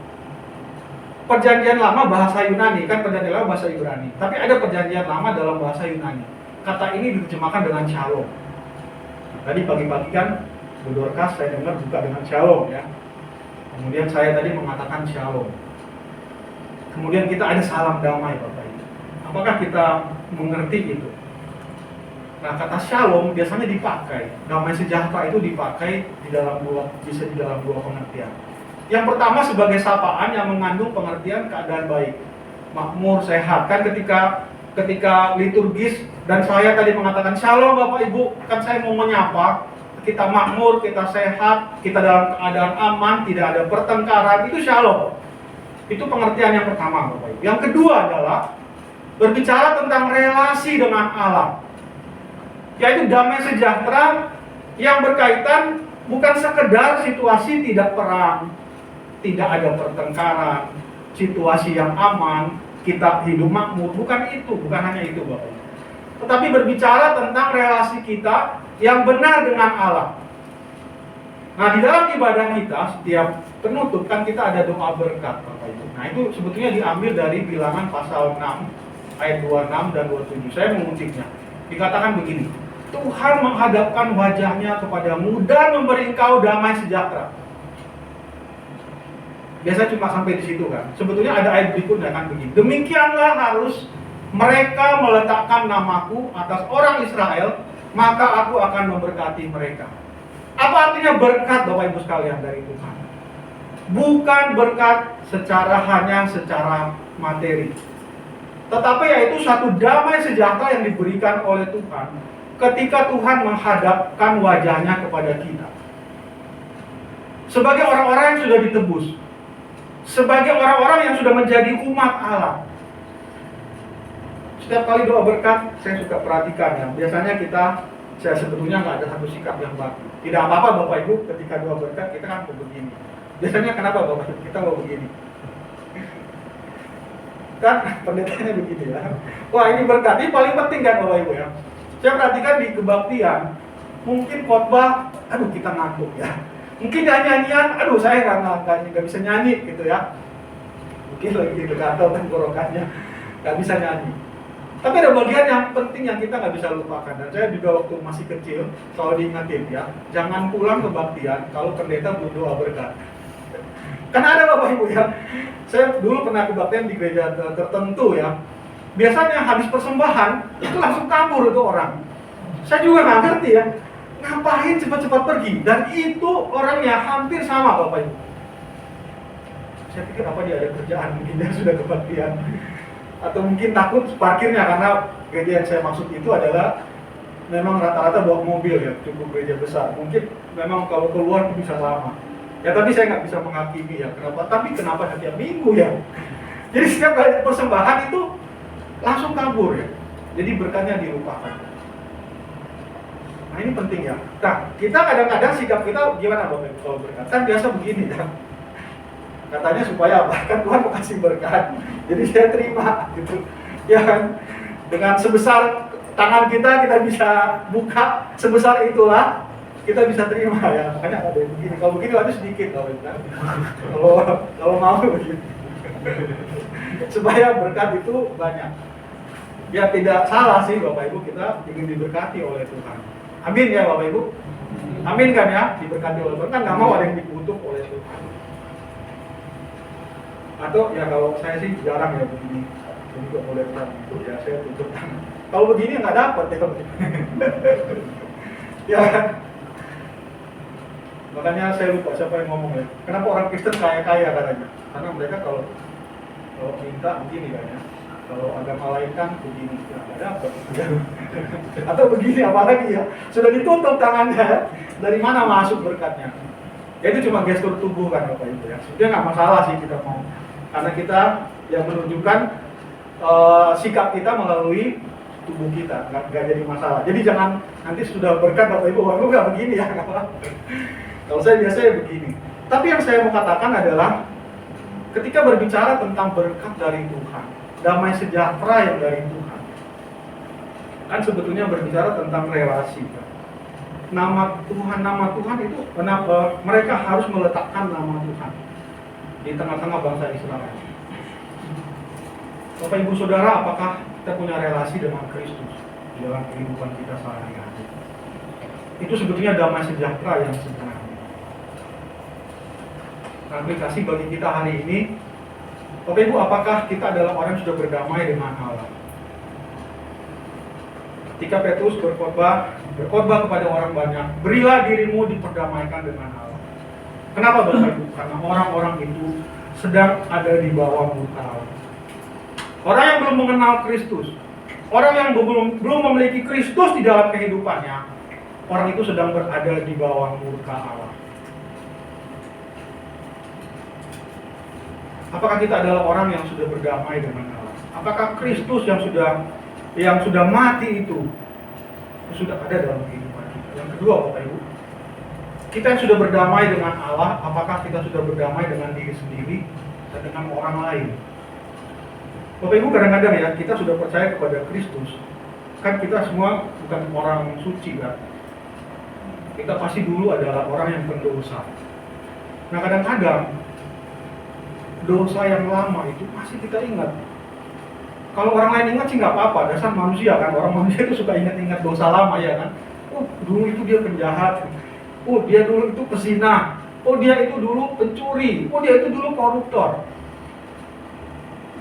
Perjanjian Lama bahasa Yunani, kan Perjanjian Lama bahasa Ibrani, tapi ada Perjanjian Lama dalam bahasa Yunani. Kata ini diterjemahkan dengan shalom. Tadi pagi-pagi kan Bu Dorcas saya dengar buka dengan shalom ya. Kemudian saya tadi mengatakan shalom. Kemudian kita ada salam damai Bapak Ibu. Apakah kita mengerti itu? Nah, kata shalom biasanya dipakai, damai sejahtera itu dipakai bisa di dalam dua pengertian. Yang pertama sebagai sapaan yang mengandung pengertian keadaan baik, makmur, sehat. Kan ketika liturgis dan saya tadi mengatakan shalom Bapak Ibu, kan saya mau menyapa, kita makmur, kita sehat, kita dalam keadaan aman, tidak ada pertengkaran, itu shalom. Itu pengertian yang pertama Bapak Ibu. Yang kedua adalah berbicara tentang relasi dengan Allah, yaitu damai sejahtera yang berkaitan bukan sekedar situasi tidak perang, tidak ada pertengkaran, situasi yang aman, kita hidup makmur, bukan hanya itu Bapak Ibu. Tetapi berbicara tentang relasi kita yang benar dengan Allah. Nah, di dalam ibadah kita setiap penutup kan kita ada doa berkat Bapak Ibu. Nah, itu sebetulnya diambil dari Bilangan pasal 6 ayat 26 dan 27. Saya mengutipnya. Dikatakan begini, Tuhan menghadapkan wajahnya kepadamu dan memberi engkau damai sejahtera. Biasa cuma sampai di situ kan. Sebetulnya ada ayat berikutnya kan begini. Demikianlah harus mereka meletakkan namaku atas orang Israel, maka aku akan memberkati mereka. Apa artinya berkat Bapak Ibu sekalian dari Tuhan? Bukan berkat hanya secara materi, tetapi yaitu satu damai sejahtera yang diberikan oleh Tuhan ketika Tuhan menghadapkan wajahnya kepada kita. Sebagai orang-orang yang sudah ditebus, sebagai orang-orang yang sudah menjadi umat Allah. Setiap kali doa berkat, saya suka perhatikan ya. Biasanya saya sebetulnya nggak ada satu sikap yang baku. Tidak apa-apa Bapak Ibu, ketika doa berkat kita kan begini. Biasanya kenapa Bapak Ibu? Kita mau begini. Kan pendetanya begini ya. Wah ini berkat, ini paling penting kan Bapak Ibu ya. Saya perhatikan di kebaktian, mungkin khotbah, aduh kita ngantuk ya. Mungkin nyanyian, aduh saya nggak bisa nyanyi gitu ya. Mungkin lagi gatal tenggorokannya, nggak bisa nyanyi. Tapi ada bagian yang penting yang kita nggak bisa lupakan. Dan saya juga waktu masih kecil selalu diingetin ya, jangan pulang kebaktian kalau pendeta belum doa berkat. Karena ada Bapak Ibu ya, saya dulu pernah kebaktian di gereja tertentu ya. Biasanya habis persembahan itu langsung kabur itu orang. Saya juga nggak ngerti ya, ngapain cepat-cepat pergi. Dan itu orangnya hampir sama Bapak Ibu. Saya pikir apa dia ada kerjaan, mungkin dia sudah kebaktian. Atau mungkin takut parkirnya, karena gereja yang saya maksud itu adalah memang rata-rata bawa mobil ya, cukup gereja besar. Mungkin memang kalau keluar bisa lama. Ya tapi saya nggak bisa menghakimi ya. Kenapa? Tapi kenapa setiap minggu ya? Jadi setiap kali persembahan itu langsung kabur ya. Jadi berkatnya dilupakan. Nah ini penting ya. Nah kita kadang-kadang sikap kita gimana Bapak Ibu kalau berkat? Kan biasa begini ya. Katanya supaya apa? Kan Tuhan mau kasih berkat. Jadi saya terima gitu. Ya kan? Dengan sebesar tangan kita bisa buka, sebesar itulah kita bisa terima ya. Makanya ada yang begini. Kalau begini ada sedikit kan. Kalau mau begitu. Supaya berkat itu banyak. Ya tidak salah sih Bapak Ibu, kita ingin diberkati oleh Tuhan. Amin ya Bapak Ibu. Amin kan ya, diberkati oleh Tuhan. Kan nggak mau ada yang dikutuk oleh Tuhan. Atau ya kalau saya sih jarang ya begini. Jadi kok boleh Tuhan itu ya saya tutup tangan. Kalau begini nggak dapat ya. Ya kan? Makanya saya lupa siapa yang ngomong ya. Kenapa orang Kristen kaya-kaya katanya? Karena mereka kalau minta begini kan ya. Kalau agama lain kan begini, ya nggak dapat. Atau begini apalagi ya. Sudah ditutup tangannya. Dari mana masuk berkatnya? Ya itu cuma gestur tubuh kan Bapak Ibu ya. Sebenarnya nggak masalah sih kita mau. Karena kita yang menunjukkan sikap kita melalui tubuh kita, nggak jadi masalah. Jadi jangan nanti sudah berkat Bapak Ibu, wah nggak begini ya. Kalau saya biasanya begini. Tapi yang saya mau katakan adalah ketika berbicara tentang berkat dari Tuhan, damai sejahtera yang dari Tuhan, kan sebetulnya berbicara tentang relasi. Nama Tuhan itu mereka harus meletakkan nama Tuhan di tengah-tengah bangsa Israel. Bapak Ibu Saudara, apakah kita punya relasi dengan Kristus di dalam kehidupan kita sehari-hari? Itu sebetulnya damai sejahtera yang sebenarnya. Aplikasi bagi kita hari ini, Bapak Ibu, apakah kita adalah orang yang sudah berdamai dengan Allah? Ketika Petrus berkhotbah kepada orang banyak, berilah dirimu diperdamaikan dengan Allah. Kenapa Bapak Ibu? Karena orang-orang itu sedang ada di bawah murka Allah. Orang yang belum mengenal Kristus, orang yang belum memiliki Kristus di dalam kehidupannya, orang itu sedang berada di bawah murka Allah. Apakah kita adalah orang yang sudah berdamai dengan Allah? Apakah Kristus yang sudah mati itu sudah ada dalam kehidupan kita? Yang kedua Bapak Ibu, kita yang sudah berdamai dengan Allah, apakah kita sudah berdamai dengan diri sendiri dan dengan orang lain? Bapak Ibu, kadang-kadang ya kita sudah percaya kepada Kristus. Kan kita semua bukan orang suci kan. Kita pasti dulu adalah orang yang berdosa. Nah kadang-kadang dosa yang lama itu masih kita ingat. Kalau orang lain ingat sih nggak apa-apa, dasar manusia kan. Orang manusia itu suka ingat-ingat dosa lama ya kan. Oh dulu itu dia penjahat. Oh dia dulu itu pezina. Oh dia itu dulu pencuri. Oh dia itu dulu koruptor.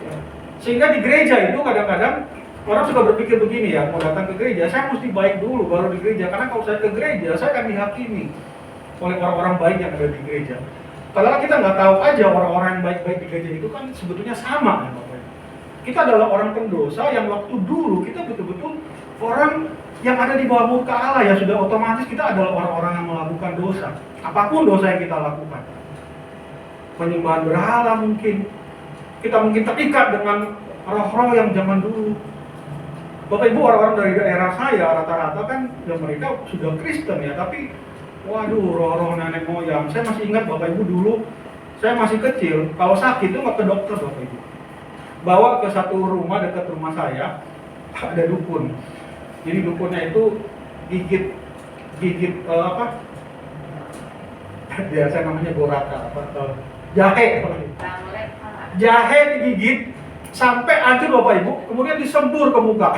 Ya. Sehingga di gereja itu kadang-kadang orang suka berpikir begini ya, mau datang ke gereja, saya mesti baik dulu baru di gereja. Karena kalau saya ke gereja, saya akan dihakimi oleh orang-orang baik yang ada di gereja. Padahal kita nggak tahu aja orang-orang yang baik-baik di gereja itu kan sebetulnya sama ya Bapak. Kita adalah orang pendosa yang waktu dulu kita betul-betul orang yang ada di bawah murka Allah, ya sudah otomatis kita adalah orang-orang yang melakukan dosa. Apapun dosa yang kita lakukan. Penyembahan berhala mungkin. Kita mungkin terikat dengan roh-roh yang zaman dulu. Bapak Ibu, orang-orang dari daerah saya rata-rata kan ya mereka sudah Kristen ya, tapi waduh, roh-roh nenek moyang. Saya masih ingat Bapak Ibu dulu, saya masih kecil, kalau sakit itu nggak ke dokter Bapak Ibu. Bawa ke satu rumah dekat rumah saya, ada dukun. Jadi dukunnya itu gigit biasa namanya goraka, jahe. Jahe digigit sampai hancur Bapak Ibu, kemudian disembur ke muka.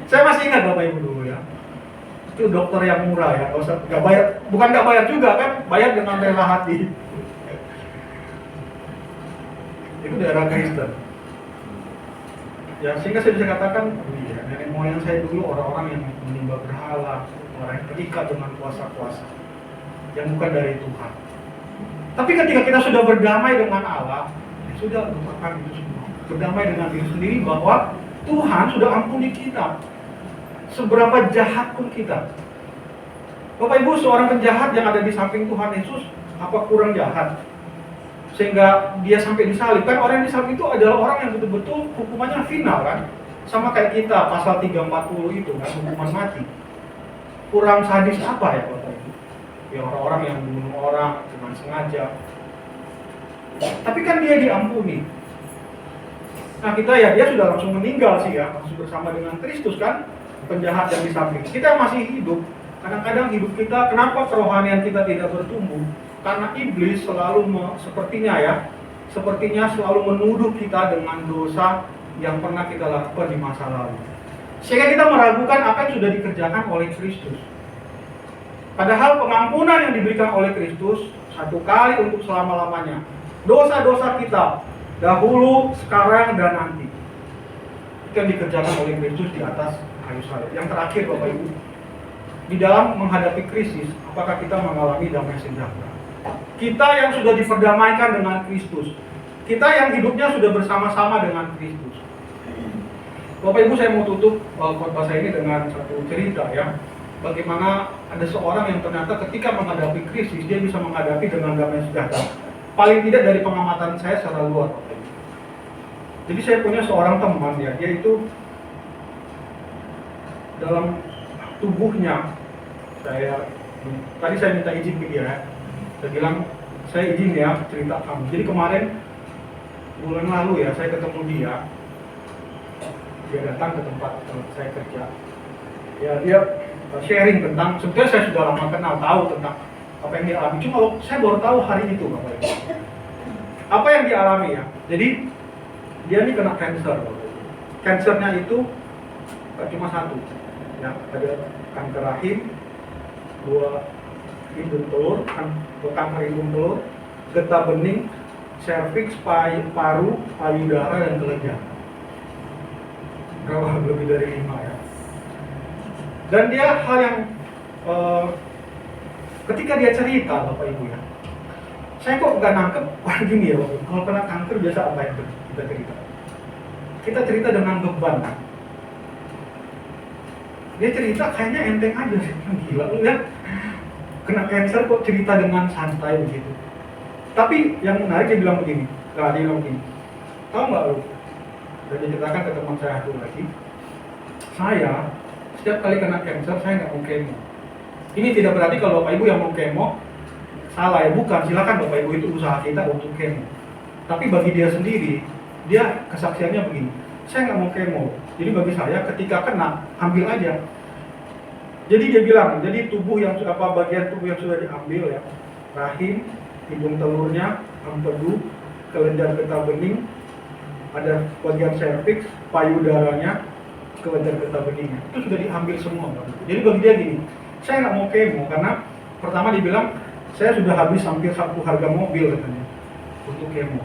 Saya masih ingat Bapak Ibu dulu ya. Itu dokter yang murah ya, nggak bayar, bukan nggak bayar juga kan, bayar dengan rela hati. Itu daerah Kristen. Ya sehingga saya bisa katakan, iya, nenek moyang saya dulu orang-orang yang menyembah berhala, orang yang terikat dengan kuasa-kuasa yang bukan dari Tuhan. Tapi ketika kita sudah berdamai dengan Allah, sudah lupakan itu semua. Berdamai dengan diri sendiri bahwa Tuhan sudah ampuni kita. Seberapa jahat pun kita. Bapak Ibu, seorang penjahat yang ada di samping Tuhan Yesus, apa kurang jahat? Sehingga dia sampai disalib. Kan orang yang disalib itu adalah orang yang betul-betul hukumannya final kan? Sama kayak kita, pasal 340 itu kan, hukuman mati. Kurang sadis apa ya Bapak Ibu? Ya orang-orang yang membunuh orang dengan sengaja. Tapi kan dia diampuni. Nah kita ya, dia sudah langsung meninggal sih ya, masih bersama dengan Kristus kan, penjahat yang di samping. Kita masih hidup. Kadang-kadang hidup kita, kenapa kerohanian kita tidak bertumbuh? Karena iblis selalu sepertinya selalu menuduh kita dengan dosa yang pernah kita lakukan di masa lalu. Sehingga kita meragukan apa yang sudah dikerjakan oleh Kristus. Padahal pengampunan yang diberikan oleh Kristus satu kali untuk selama-lamanya. Dosa-dosa kita dahulu, sekarang, dan nanti itu yang dikerjakan oleh Kristus di atas kayu salib. Yang terakhir Bapak Ibu, di dalam menghadapi krisis, apakah kita mengalami damai sejahtera? Kita yang sudah diperdamaikan dengan Kristus, kita yang hidupnya sudah bersama-sama dengan Kristus. Bapak Ibu, saya mau tutup khotbah saya ini dengan satu cerita ya. Bagaimana ada seorang yang ternyata ketika menghadapi krisis, dia bisa menghadapi dengan damai sejahtera. Paling tidak dari pengamatan saya secara luar. Jadi saya punya seorang teman ya, dia itu dalam tubuhnya, tadi saya minta izin ke dia ya. Saya bilang, saya izin ya cerita kamu. Jadi kemarin bulan lalu ya, saya ketemu dia datang ke tempat saya kerja. Ya dia sharing tentang, sebetulnya saya sudah lama kenal, tahu tentang apa yang dia alami. Cuma saya baru tahu hari itu Bapak Ibu. Apa yang dia alami ya. Jadi dia ini kena kanker. Kankernya itu cuma satu. Ya, ada kanker rahim, 2 hidung telur, kanker hidung telur, getah bening, serviks, paru, payudara, dan kelenjar. Lebih dari 5 ya. Dan dia hal yang ketika dia cerita Bapak Ibu ya, saya kok nggak nangkep gini ya Bapak Ibu. Kalau kena kanker biasa apa yang kita cerita? Kita cerita dengan beban kan? Dia cerita kayaknya enteng aja sih, gila lu ya. Kena cancer kok cerita dengan santai begitu. Tapi yang menarik dia bilang begini, dia bilang begini, tahu nggak lu? Dan dia ceritakan ke teman saya satu lagi, saya setiap kali kena cancer saya nggak mau kemo. Ini tidak berarti kalau Bapak Ibu yang mau kemo salah ya, bukan. Silakan Bapak Ibu, itu usaha kita untuk kemo. Tapi bagi dia sendiri, dia kesaksiannya begini, saya nggak mau kemo. Jadi bagi saya ketika kena, ambil aja. Jadi dia bilang, jadi bagian tubuh yang sudah diambil ya, rahim, hidung telurnya, empedu, kelenjar getah bening, ada bagian serviks, payudaranya, kelenjar getah beningnya, itu sudah diambil semua. Jadi bagi dia gini, saya nggak mau kemo karena pertama dibilang saya sudah habis hampir 1 harga mobil katanya untuk kemo.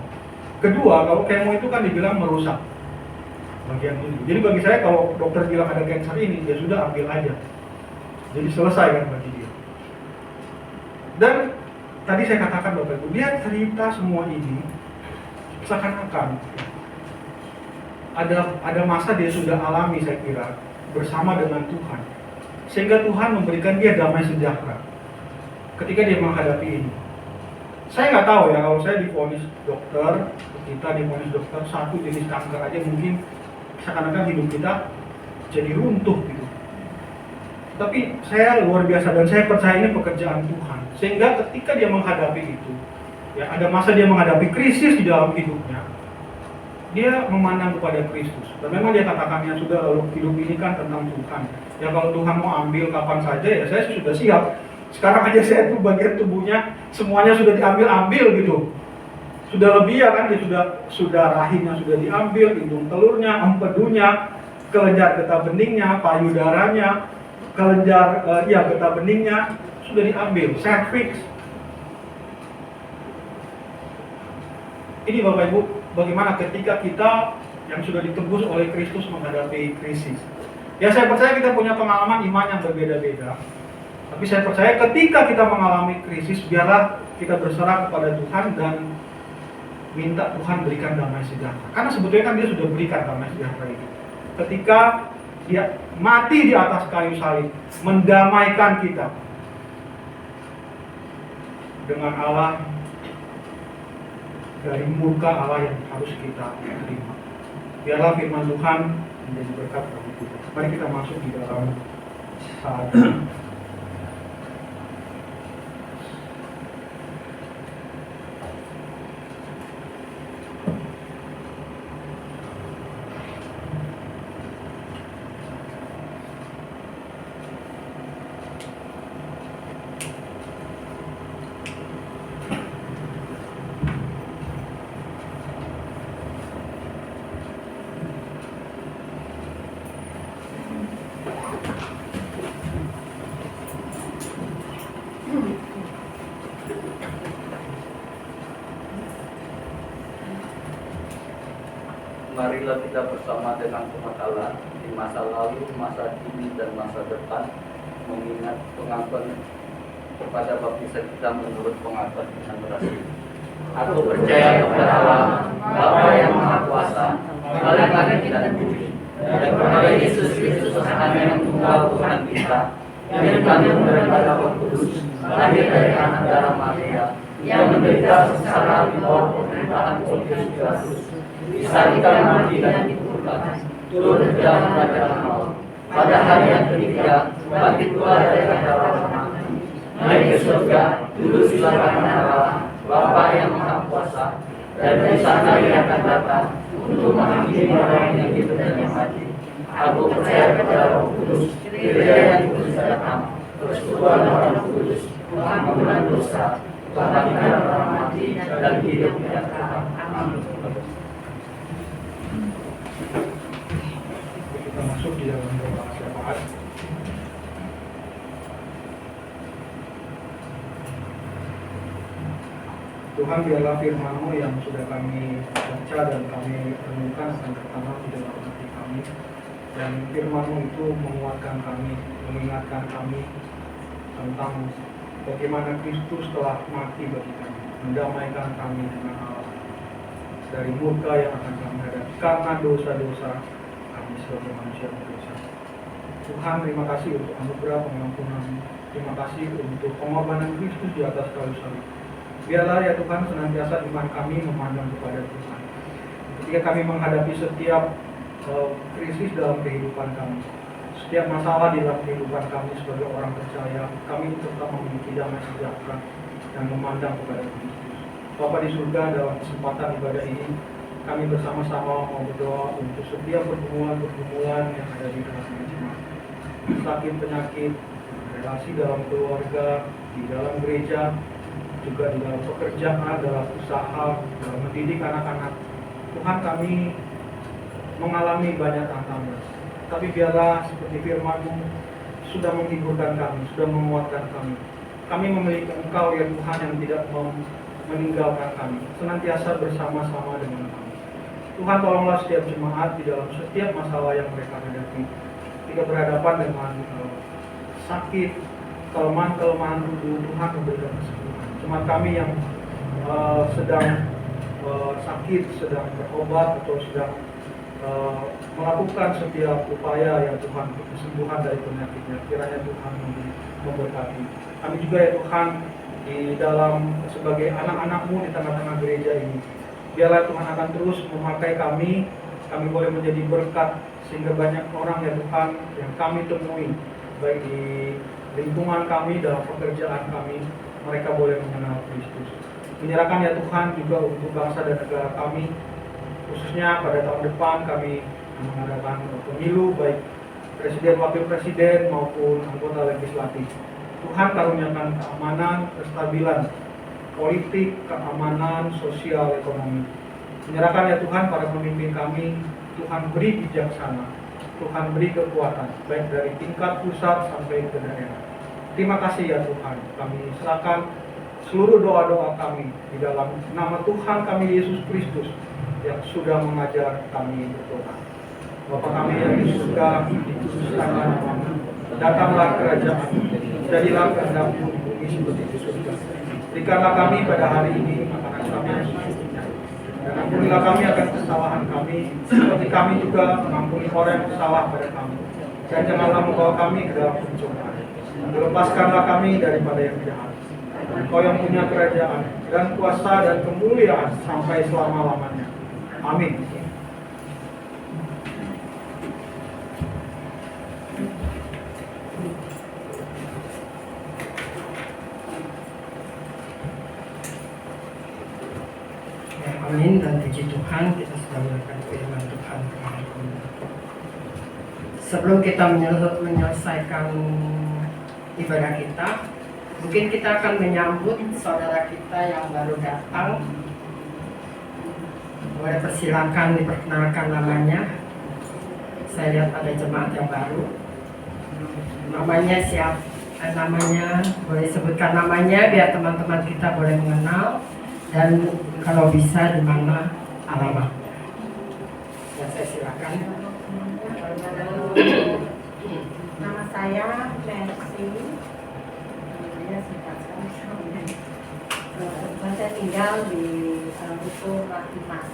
Kedua, kalau kemo itu kan dibilang merusak bagian ini. Jadi bagi saya kalau dokter bilang ada kanker ini, ya sudah ambil aja. Jadi selesai kan bagi dia. Dan tadi saya katakan Bapak Ibu, dia cerita semua ini seakan-akan ada masa dia sudah alami, saya kira, bersama dengan Tuhan, sehingga Tuhan memberikan dia damai sejahtera ketika dia menghadapi ini. Saya nggak tahu ya, kalau saya divonis dokter, kita divonis dokter satu jenis kanker aja mungkin seakan-akan hidup kita jadi runtuh gitu. Tapi saya luar biasa dan saya percaya ini pekerjaan Tuhan, sehingga ketika dia menghadapi itu, ya ada masa dia menghadapi krisis di dalam hidupnya, dia memandang kepada Kristus. Dan memang dia katakan, ya sudah, lalu hidup ini kan tentang Tuhan. Ya kalau Tuhan mau ambil kapan saja, ya saya sudah siap. Sekarang aja saya tuh bagian tubuhnya semuanya sudah diambil gitu. Sudah lebih ya kan, dia sudah rahimnya sudah diambil, hidung telurnya, empedunya, kelenjar getah beningnya, payudaranya, kelenjar getah beningnya sudah diambil, serviks. Ini Bapak Ibu, bagaimana ketika kita yang sudah ditebus oleh Kristus menghadapi krisis. Ya saya percaya kita punya pengalaman iman yang berbeda-beda. Tapi saya percaya ketika kita mengalami krisis, biarlah kita berserah kepada Tuhan dan minta Tuhan berikan damai sejahtera. Karena sebetulnya kan dia sudah berikan damai sejahtera itu. ketika Dia mati di atas kayu salib, mendamaikan kita dengan Allah, dari murka Allah yang harus kita terima. Biarlah firman Tuhan menjadi berkat bagi kita. Mari kita masuk di dalam saat Marilah kita bersama dengan umat Allah di masa lalu, masa kini, dan masa depan, mengingat pengakuan kepada baptisan kita menurut pengakuan Tuhan berhasil. Aku percaya kepada Allah, Bapa yang Maha Kuasa, Allah yang kita puji, dan kepada Yesus Kristus, Anak yang tunggal Tuhan kita, yang dikandung daripada Roh Kudus, lahir dari anak darah Maria, yang menderita secara di bawah pemerintahan Pontius Pilatus, disalibkan mati dan dikuburkan, turun ke dalam kerajaan maut, pada hari yang ketiga bangkit keluar dari antara orang mati, naik ke surga, duduk di sebelah kanan Allah, Bapa yang Maha Kuasa, dan dari sana Ia akan datang untuk menghakimi orang yang hidup dan yang mati. Aku percaya kepada Roh Kudus, Gereja yang kudus dan am, persekutuan orang kudus, pengampunan dosa, kebangkitan orang mati, dan hidup yang kekal. Amin. kita masuk di dalam doa syafaat. Tuhan, biarlah firman-Mu yang sudah kami baca dan kami renungkan akan tertanam di dalam hati kami, dan firman-Mu itu menguatkan kami, mengingatkan kami tentang bagaimana Kristus telah mati bagi kami, mendamaikan kami dengan Allah dari murka yang akan kami hadapi karena dosa-dosa kami sebagai manusia berdosa. Tuhan, terima kasih untuk anugerah pengampunan, terima kasih untuk pengorbanan Kristus di atas kayu salib. Biarlah ya Tuhan senantiasa iman kami memandang kepada Tuhan. Ketika kami menghadapi setiap krisis dalam kehidupan kami, setiap masalah di dalam kehidupan kami sebagai orang percaya, kami tetap memiliki damai sejahtera dan memandang kepada Kristus. Bapa di surga, dalam kesempatan ibadah ini, kami bersama-sama mau berdoa untuk setiap pergumulan-pergumulan yang ada di dalam jemaat, sakit penyakit, relasi dalam keluarga, di dalam gereja, juga di dalam pekerjaan, dalam usaha, dalam mendidik anak-anak. Tuhan, kami mengalami banyak tantangan, tapi biarlah seperti firman-Mu sudah menghiburkan kami, sudah menguatkan kami. Kami memiliki Engkau ya Tuhan yang tidak meninggalkan kami, senantiasa bersama-sama dengan kami. Tuhan, tolonglah setiap jemaat di dalam setiap masalah yang mereka hadapi, ketika berhadapan dengan sakit, kelemahan-kelemahan tubuh. Tuhan memberikan kesembuhan. Jemaat kami yang sedang sakit, sedang berobat atau sedang melakukan setiap upaya ya Tuhan untuk kesembuhan dari penyakitnya, kiranya Tuhan memberkati. Kami juga ya Tuhan di dalam sebagai anak-anak-Mu di tengah-tengah gereja ini, biarlah Tuhan akan terus memakai kami boleh menjadi berkat sehingga banyak orang ya Tuhan yang kami temui baik di lingkungan kami, dalam pekerjaan kami, mereka boleh mengenal Kristus. Menyerahkan ya Tuhan juga untuk bangsa dan negara kami, khususnya pada tahun depan kami mengadakan pemilu baik presiden, wakil presiden maupun anggota legislatif. Tuhan karuniakan keamanan, kestabilan politik, keamanan sosial, ekonomi. Menyerahkan ya Tuhan para pemimpin kami, Tuhan beri bijaksana, Tuhan beri kekuatan baik dari tingkat pusat sampai ke daerah. Terima kasih ya Tuhan, kami serahkan seluruh doa-doa kami di dalam nama Tuhan kami Yesus Kristus yang sudah mengajar kami berdoa. Bapa kami yang di surga, dikuduskanlah namamu, datanglah kerajaan, jadilah kehendak-Mu di bumi seperti di surga. Berikanlah kami pada hari ini makanan kami yang secukupnya, dan ampunilah kami akan kesalahan kami, seperti kami juga mengampuni orang yang bersalah pada kami. Dan janganlah membawa kami ke dalam pencobaan. Dan lepaskanlah kami daripada yang jahat. Engkau yang punya kerajaan dan kuasa dan kemuliaan sampai selama-lamanya. Amin. Ya, amin dan puji Tuhan kita sudah mendengarkan firman Tuhan hari ini. Sebelum kita menyelesaikan ibadah kita, mungkin kita akan menyambut saudara kita yang baru datang. Boleh persilakan diperkenalkan namanya. Saya lihat ada jemaat yang baru. Namanya siapa? Namanya boleh sebutkan namanya biar teman-teman kita boleh mengenal, dan kalau bisa di mana alamatnya. Ya, saya silakan. Nama saya Mercy. Namanya singkat sekali. Saya tinggal di Ruko Ratimas.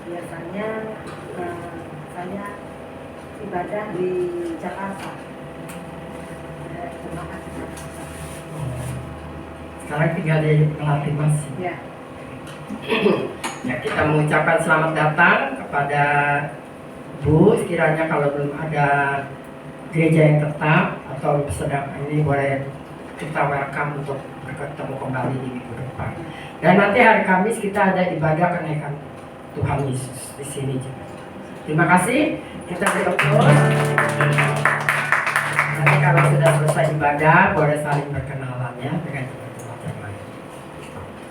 Biasanya saya ibadah di Jakarta. Jemaat di Jakarta. Sekarang tinggal di Ratimas. Ya. Ya, kita mengucapkan selamat datang kepada Bu. Sekiranya kalau belum ada gereja yang tetap atau sedang ini, boleh kita welcome untuk bertemu kembali di minggu depan. Dan nanti hari Kamis kita ada ibadah kenaikan Tuhan Yesus di sini juga. Terima kasih. Kita berdoa. Nanti kalau sudah selesai ibadah, boleh saling berkenalan ya dengan jemaat yang lain.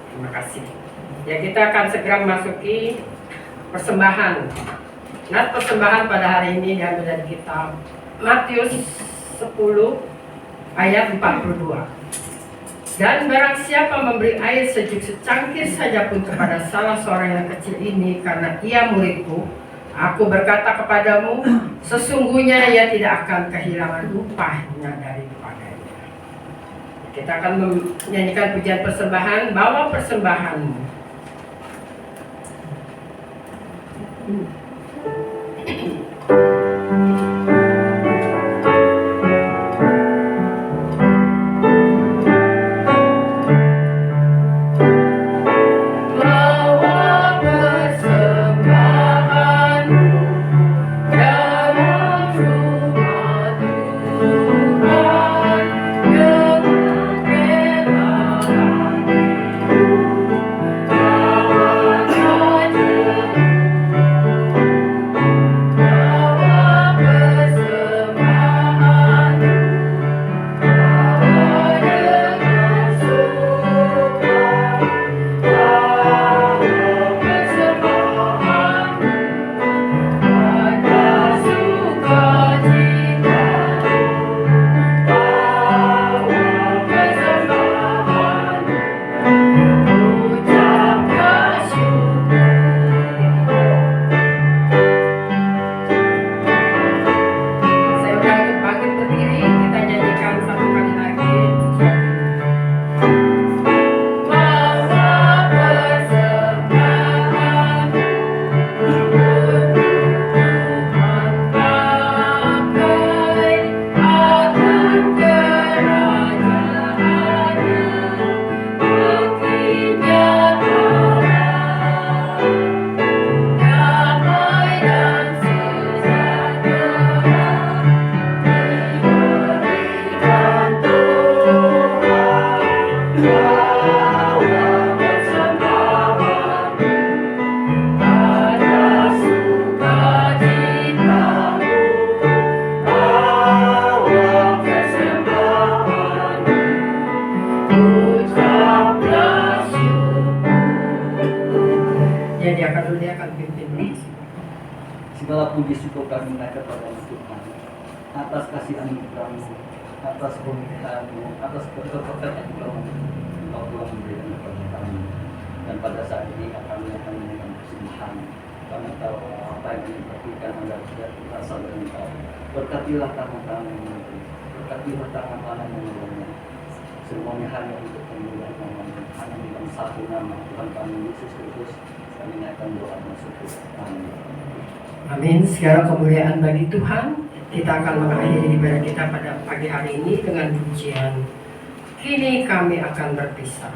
Terima kasih. Ya, kita akan segera memasuki persembahan. Nah, persembahan pada hari ini diambil dari kitab Matius 10 ayat 42. Dan barang siapa memberi air sejuk secangkir saja pun kepada salah seorang yang kecil ini karena ia muridku, aku berkata kepadamu, sesungguhnya ia tidak akan kehilangan upahnya daripadanya. Kita akan menyanyikan pujian persembahan, bawa persembahanmu. Segala puji syukur kami naik kepada Tuhan atas kasih anugerah-Mu, atas pemeliharaan-Mu, atas berkat-berkat yang Engkau telah memberikan kepada kami. Dan pada saat ini kami akan menyampaikan persembahan. Kami tahu apa yang diperhatikan adalah tidak berasal dari Engkau. Berkatilah tangan-tangan yang memberi, berkatilah tangan-tangan yang menolongnya. Semuanya hanya untuk kemuliaan nama-Mu, hanya dalam satu nama Tuhan kami Yesus Kristus. Kami naikkan doa dan syukur. Amin. Amin. Segala kemuliaan bagi Tuhan. Kita akan mengakhiri ibadah kita pada pagi hari ini dengan pujian Kini Kami Akan Berpisah.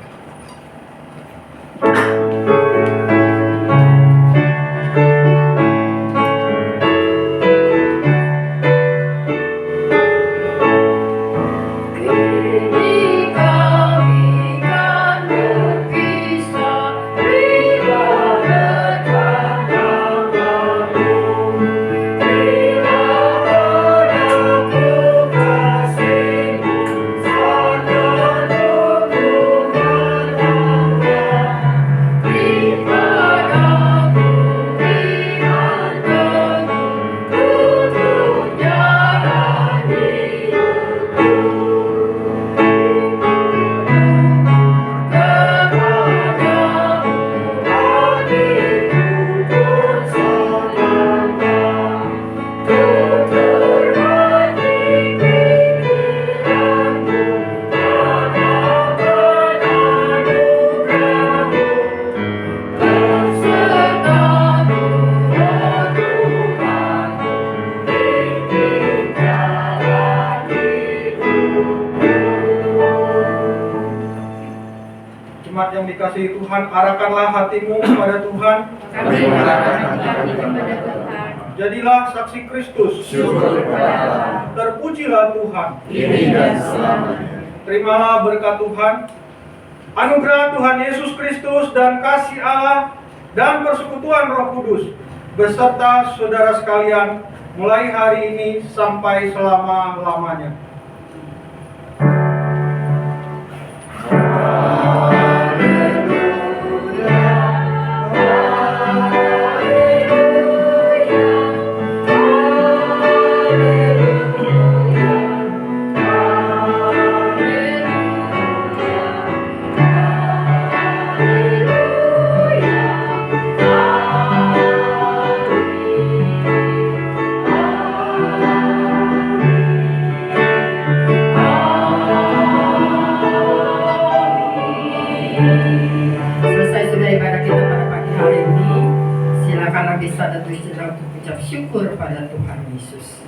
Jemaat yang dikasihi Tuhan, arahkanlah hatimu kepada Tuhan. Kami menyerahkan kami kepada Tuhan. Jadilah saksi Kristus. Syukur kepada Allah. Terpujilah Tuhan. Kini dan selamanya. Terimalah berkat Tuhan, anugerah Tuhan Yesus Kristus dan kasih Allah dan persekutuan Roh Kudus beserta saudara sekalian mulai hari ini sampai selama-lamanya. Selesai sudah ibadah kita pada pagi hari ini. Silakanlah bisa dan untuk ucap syukur pada Tuhan Yesus.